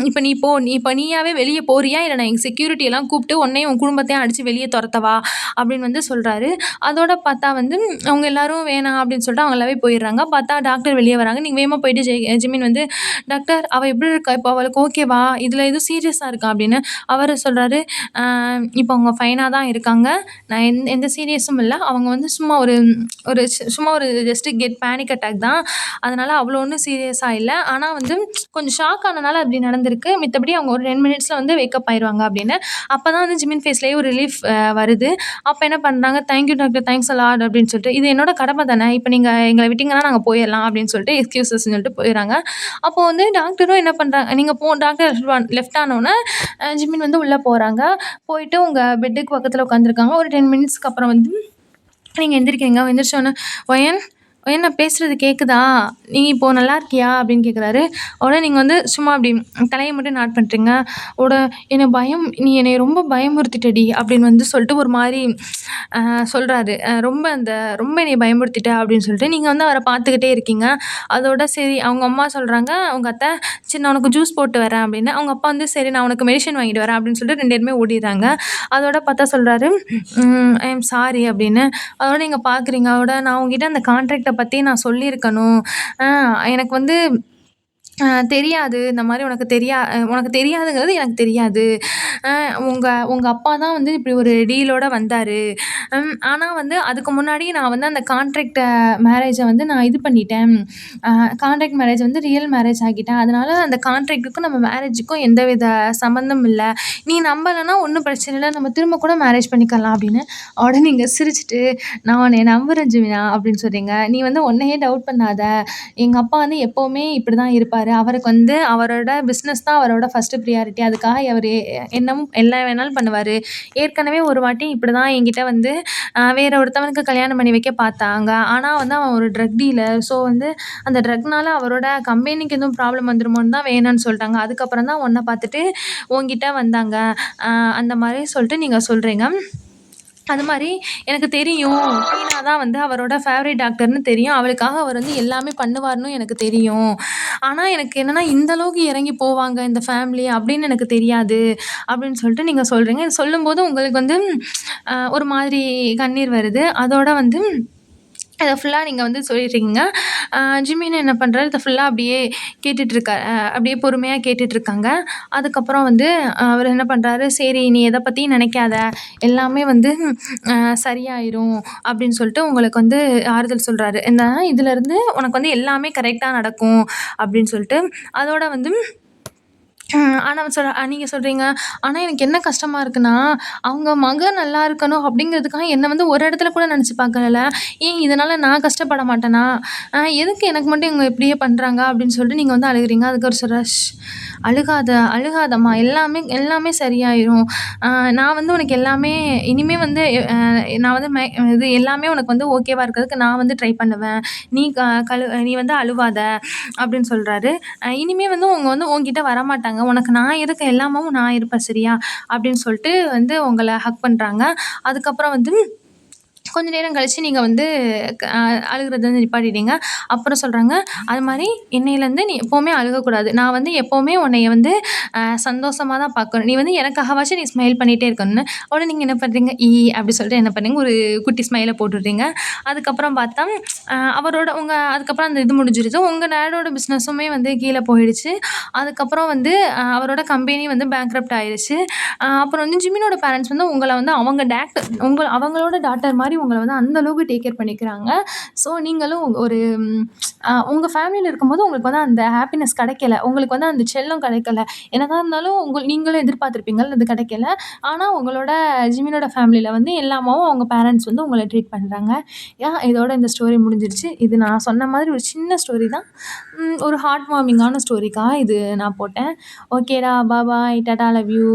இப்ப நீ போ. நீ இப்ப நீயாவே வெளிய போறியா? இல்ல நான் எங்க செக்யூரிட்டி எல்லாம் கூப்ட்டு உன்னையும் உன் குடும்பத்தையும் அடிச்சு வெளிய தொரத்தவா? அப்படின்னு வந்து சொல்றாரு. அதோட பார்த்தா வந்து அவங்க எல்லாரும் வேணாம் அப்படின்னு சொல்லிட்டு அவங்க எல்லாமே போயிடுறாங்க. பார்த்தா டாக்டர் வெளிய வராங்க. நீங்க வேகமா போயிட்டு ஜிமின் வந்து, "டாக்டர் அவ எப்படி இருக்கா? இப்ப அவளுக்கு ஓகேவா? இதுல எதுவும் சீரியஸா இருக்கா?" அப்படின்னு. அவரு சொல்றாரு, "அ இப்ப அவங்க ஃபைனா தான் இருக்காங்க. நான் எந்த சீரியஸும் இல்ல. அவங்க வந்து சும்மா ஒரு ஒரு சும்மா ஒரு ஜஸ்ட் பேனிக் அட்டாக் தான். அதனால அவ்வளோ ஒண்ணும் சீரியஸா இல்ல. ஆனா வந்து கொஞ்சம் ஷாக் ஆனனால அப்படி நடந்திருக்கு. மித்தபடி அவங்க ஒரு 10 மினிட்ஸ்ல வந்து வேக்கப் ஆயிருவாங்க அப்படின்னு. அப்பதான் வந்து ஜிமின் ஃபேஸ்லயே ஒரு ரிலீஃப் வருது. அப்ப என்ன பண்றாங்க, "thank you doctor. Thanks a lot" அப்படின்னு சொல்லிட்டு, "இது என்னோட கடமை தானே. இப்ப நீங்க எங்கள விட்டீங்கன்னா நாங்க போயிரலாம்" அப்படின்னு சொல்லிட்டு எக்ஸ்கியூசஸ்ன்னு சொல்லிட்டு போயிர்றாங்க. அப்போ வந்து டாக்டரும் என்ன பண்றாங்க, நீங்க டாக்டர் லெஃப்ட் ஆனோனே ஜிமின் வந்து உள்ள போறாங்க. போயிட்டு உங்க பெட்டுக்கு பக்கத்துல உட்காந்துருக்காங்க. ஒரு 10 மினிட்ஸ்க்கு அப்புறம் வந்து நீங்க எந்திரிக்கிறீங்க. எந்திரிச்சோனே, "ஒயன், ஒயன் நான் பேசுறது கேட்குதா? நீ இப்போ நல்லா இருக்கியா?" அப்படின்னு கேட்குறாரு. உடனே நீங்க வந்து சும்மா அப்படி தலைய மட்டும் நாட் பண்றீங்க. "என்ன நீ என்னைய ரொம்ப பயமுறுத்திட்டடி" அப்படின்னு வந்து சொல்லிட்டு ஒரு மாரி அ சொல்றாரு. ரொம்ப என்னைய பயமுறுத்திட்ட" அப்படின்னு சொல்லிட்டு. நீங்க வந்து அவர பார்த்துக்கிட்டே இருக்கீங்க. அதோட சரி அவங்க அம்மா சொல்றாங்க, அவங்க அத்தை, "சரி நான் உனக்கு ஜூஸ் போட்டு வரேன்" அப்படின்னு. அவங்க அப்பா வந்து, "சரி நான் உனக்கு மெடிசின் வாங்கிட்டு வரேன்" அப்படின்னு சொல்லிட்டு 2 பேருமே ஓடிர்றாங்க. அதோட பார்த்தா சொல்றாரு, "ஐ அம் சாரி" அப்படின்னு. அதோட நீங்க பார்க்குறீங்க. நான் உன்கிட்ட அந்த கான்ட்ராக்ட்ட பத்தி நான் சொல்லியிருக்கணும். அ எனக்கு வந்து தெரியாது. இந்த மாரி உனக்கு தெரியாதுங்கிறது எனக்கு தெரியாது. அ உங்க உங்க அப்பா தான் வந்து இப்படி ஒரு டீலோட வந்தாரு. ஆனா வந்து அதுக்கு முன்னாடி நான் வந்து அந்த மேரேஜ வந்து நான் இது பண்ணிட்டேன். அ கான்ட்ராக்ட் மேரேஜ் வந்து ரியல் மேரேஜ் ஆக்கிட்டேன். அதனால அந்த கான்ட்ராக்ட்டுக்கும் நம்ம மேரேஜுக்கும் எந்தவித சம்மந்தம் இல்ல. நீ நம்பலன்னா ஒண்ணும் பிரச்சனை இல்ல. நம்ம திரும்ப கூட மேரேஜ் பண்ணிக்கலாம் அப்படின்னு. உடனே நீங்க சிரிச்சுட்டு, "நான் உன்னைய நம்புறேன் ஜீவினா" அப்படின்னு சொல்றீங்க. "நீ வந்து உன்னையே டவுட் பண்ணாத. எங்க அப்பா வந்து எப்பவுமே இப்படிதான் இருப்பாரு. அவருக்கு வந்து அவரோட பிசினஸ் தான் அவரோட ஃபர்ஸ்ட் பிரியாரிட்டி. அதுக்காக அவரு என்னமும் எல்லாம் வேணாலும் பண்ணுவாரு. ஏற்கனவே ஒரு வாட்டி இப்படிதான் என்கிட்ட வந்து வேற ஒருத்தவனுக்கு கல்யாணம் பண்ணி வைக்க பார்த்தாங்க. ஆனா வந்து அவன் ஒரு ட்ரக் டீலர். ஸோ வந்து அந்த ட்ரக்னால அவரோட கம்பெனிக்கு எதுவும் ப்ராப்ளம் வந்துருமோன்னு தான் வேணான்னு சொல்ட்டாங்க. அதுக்கப்புறம் தான் உன்ன பார்த்துட்டு உன்கிட்ட வந்தாங்க. அ அந்த மாரி சொல்லிட்டு நீங்க சொல்றீங்க. அது மாரி எனக்கு தெரியும். டீனா தான் வந்து அவரோட ஃபேவரைட் டாக்டர்ன்னு தெரியும். அவளுக்காக அவர் வந்து எல்லாமே பண்ணுவாருன்னும் எனக்கு தெரியும். ஆனா எனக்கு என்னன்னா, இந்த அளவுக்கு இறங்கி போவாங்க இந்த ஃபேமிலி அப்படின்னு எனக்கு தெரியாது. அப்படின்னு சொல்லிட்டு நீங்க சொல்றீங்க. இது சொல்லும்போது உங்களுக்கு வந்து ஒரு மாதிரி கண்ணீர் வருது. அதோட வந்து இத ஃபுல்லா நீங்க வந்து சொல்லிடுறீங்க. அ ஜிமின் என்ன பண்றாரு, இத ஃபுல்லா அப்படியே அப்படியே பொறுமையா கேட்டுட்ருக்காங்க. அதுக்கப்புறம் வந்து அவரு என்ன பண்றாரு, "சரி நீ எத பத்தியும் நினைக்காத. எல்லாமே வந்து சரியாயிரும்." அப்படின்னு சொல்லிட்டு உங்களுக்கு வந்து ஆறுதல் சொல்றாரு. "இதுலருந்து உனக்கு வந்து எல்லாமே கரெக்ட்டா நடக்கும்." அப்படின்னு சொல்லிட்டு. அதோட வந்து ஆனா நீங்க சொல்றீங்க, "ஆனா எனக்கு என்ன கஷ்டமா இருக்குன்னா, அவங்க மகன் நல்லா இருக்கணும் அப்படிங்கிறதுக்காக என்ன வந்து ஒரு இடத்துல கூட நினைச்சு பார்க்கலல. ஏன் இதனால நான் கஷ்டப்பட மாட்டேனா? எதுக்கு எனக்கு மட்டும் இவங்க இப்படியே பண்றாங்க?" அப்படின்னு சொல்லிட்டு நீங்க வந்து அழுகுறீங்க. அதுக்கு அவரு சொல்றாரு, அழுகாத, அழுகாதம்மா. எல்லாமே எல்லாமே சரியாயிரும். அ நான் வந்து உனக்கு எல்லாமே இனிமே வந்து நான் வந்து இது எல்லாமே உனக்கு வந்து ஓகேவா இருக்கிறதுக்கு நான் வந்து ட்ரை பண்ணுவேன். நீ க கழு நீ வந்து அழுவாத." அப்படின்னு சொல்றாரு. இனிமே வந்து அவங்க வந்து உன்கிட்ட வரமாட்டாங்க. உனக்கு நான் இருக்கேன். எல்லாமும் நான் இருப்பேன் சரியா?" அப்படின்னு சொல்லிட்டு வந்து உங்கள ஹக் பண்றாங்க. அதுக்கப்புறம் வந்து கொஞ்ச நேரம் கழிச்சு நீங்க வந்து அழுகுறத வந்து நிப்பாட்டிட்டீங்க. அப்புறம் சொல்றாங்க, "அது மாரி இன்னையிலருந்து நீ எப்பவுமே அழுகக்கூடாது. நான் வந்து எப்பவுமே உன்னைய வந்து சந்தோஷமா தான் பார்க்கணும். நீ வந்து எனக்காகவாச்சும் நீ ஸ்மைல் பண்ணிட்டே இருக்கணும்னு." உடனே நீங்க என்ன பண்றீங்க, அப்படி சொல்லிட்டு என்ன பண்ணீங்க, ஒரு குட்டி ஸ்மைல போட்டுடுறீங்க. அதுக்கப்புறம் பார்த்தா, அதுக்கப்புறம் அந்த இது முடிஞ்சிருச்சு. உங்க டாடோட பிசினஸுமே வந்து கீழ போயிடுச்சு. அதுக்கப்புறம் வந்து அவரோட கம்பெனி வந்து பேங்க்ரப்ட் ஆயிருச்சு. அப்புறம் வந்து ஜிமினோட பேரண்ட்ஸ் வந்து உங்கள வந்து அவங்களோட டாட்டர் மாரி உங்கள வந்து அந்த அளவுக்கு டேக் கேர் பண்ணிக்கிறாங்க. ஸோ நீங்களும் ஒரு உங்க ஃபேமிலில இருக்கும்போது உங்களுக்கு வந்து அந்த ஹேப்பினஸ் கிடைக்கல. உங்களுக்கு வந்து அந்த செல்லம் கிடைக்கல. என்னதான் இருந்தாலும் நீங்களும் எதிர்பார்த்திருப்பீங்கள்ல, அது கிடைக்கல. ஆனா உங்களோட ஜிமினோட ஃபேமிலில வந்து எல்லாமாவும் அவங்க பேரண்ட்ஸ் வந்து உங்கள ட்ரீட் பண்றாங்க. இதோட இந்த ஸ்டோரி முடிஞ்சிருச்சு. இது நான் சொன்ன மாதிரி ஒரு சின்ன ஸ்டோரி தான். ஒரு ஹார்ட் வார்மிங்கான ஸ்டோரிக்காக இது நான் போட்டேன். ஓகேடா, பாய், டாடா, லவ் யூ.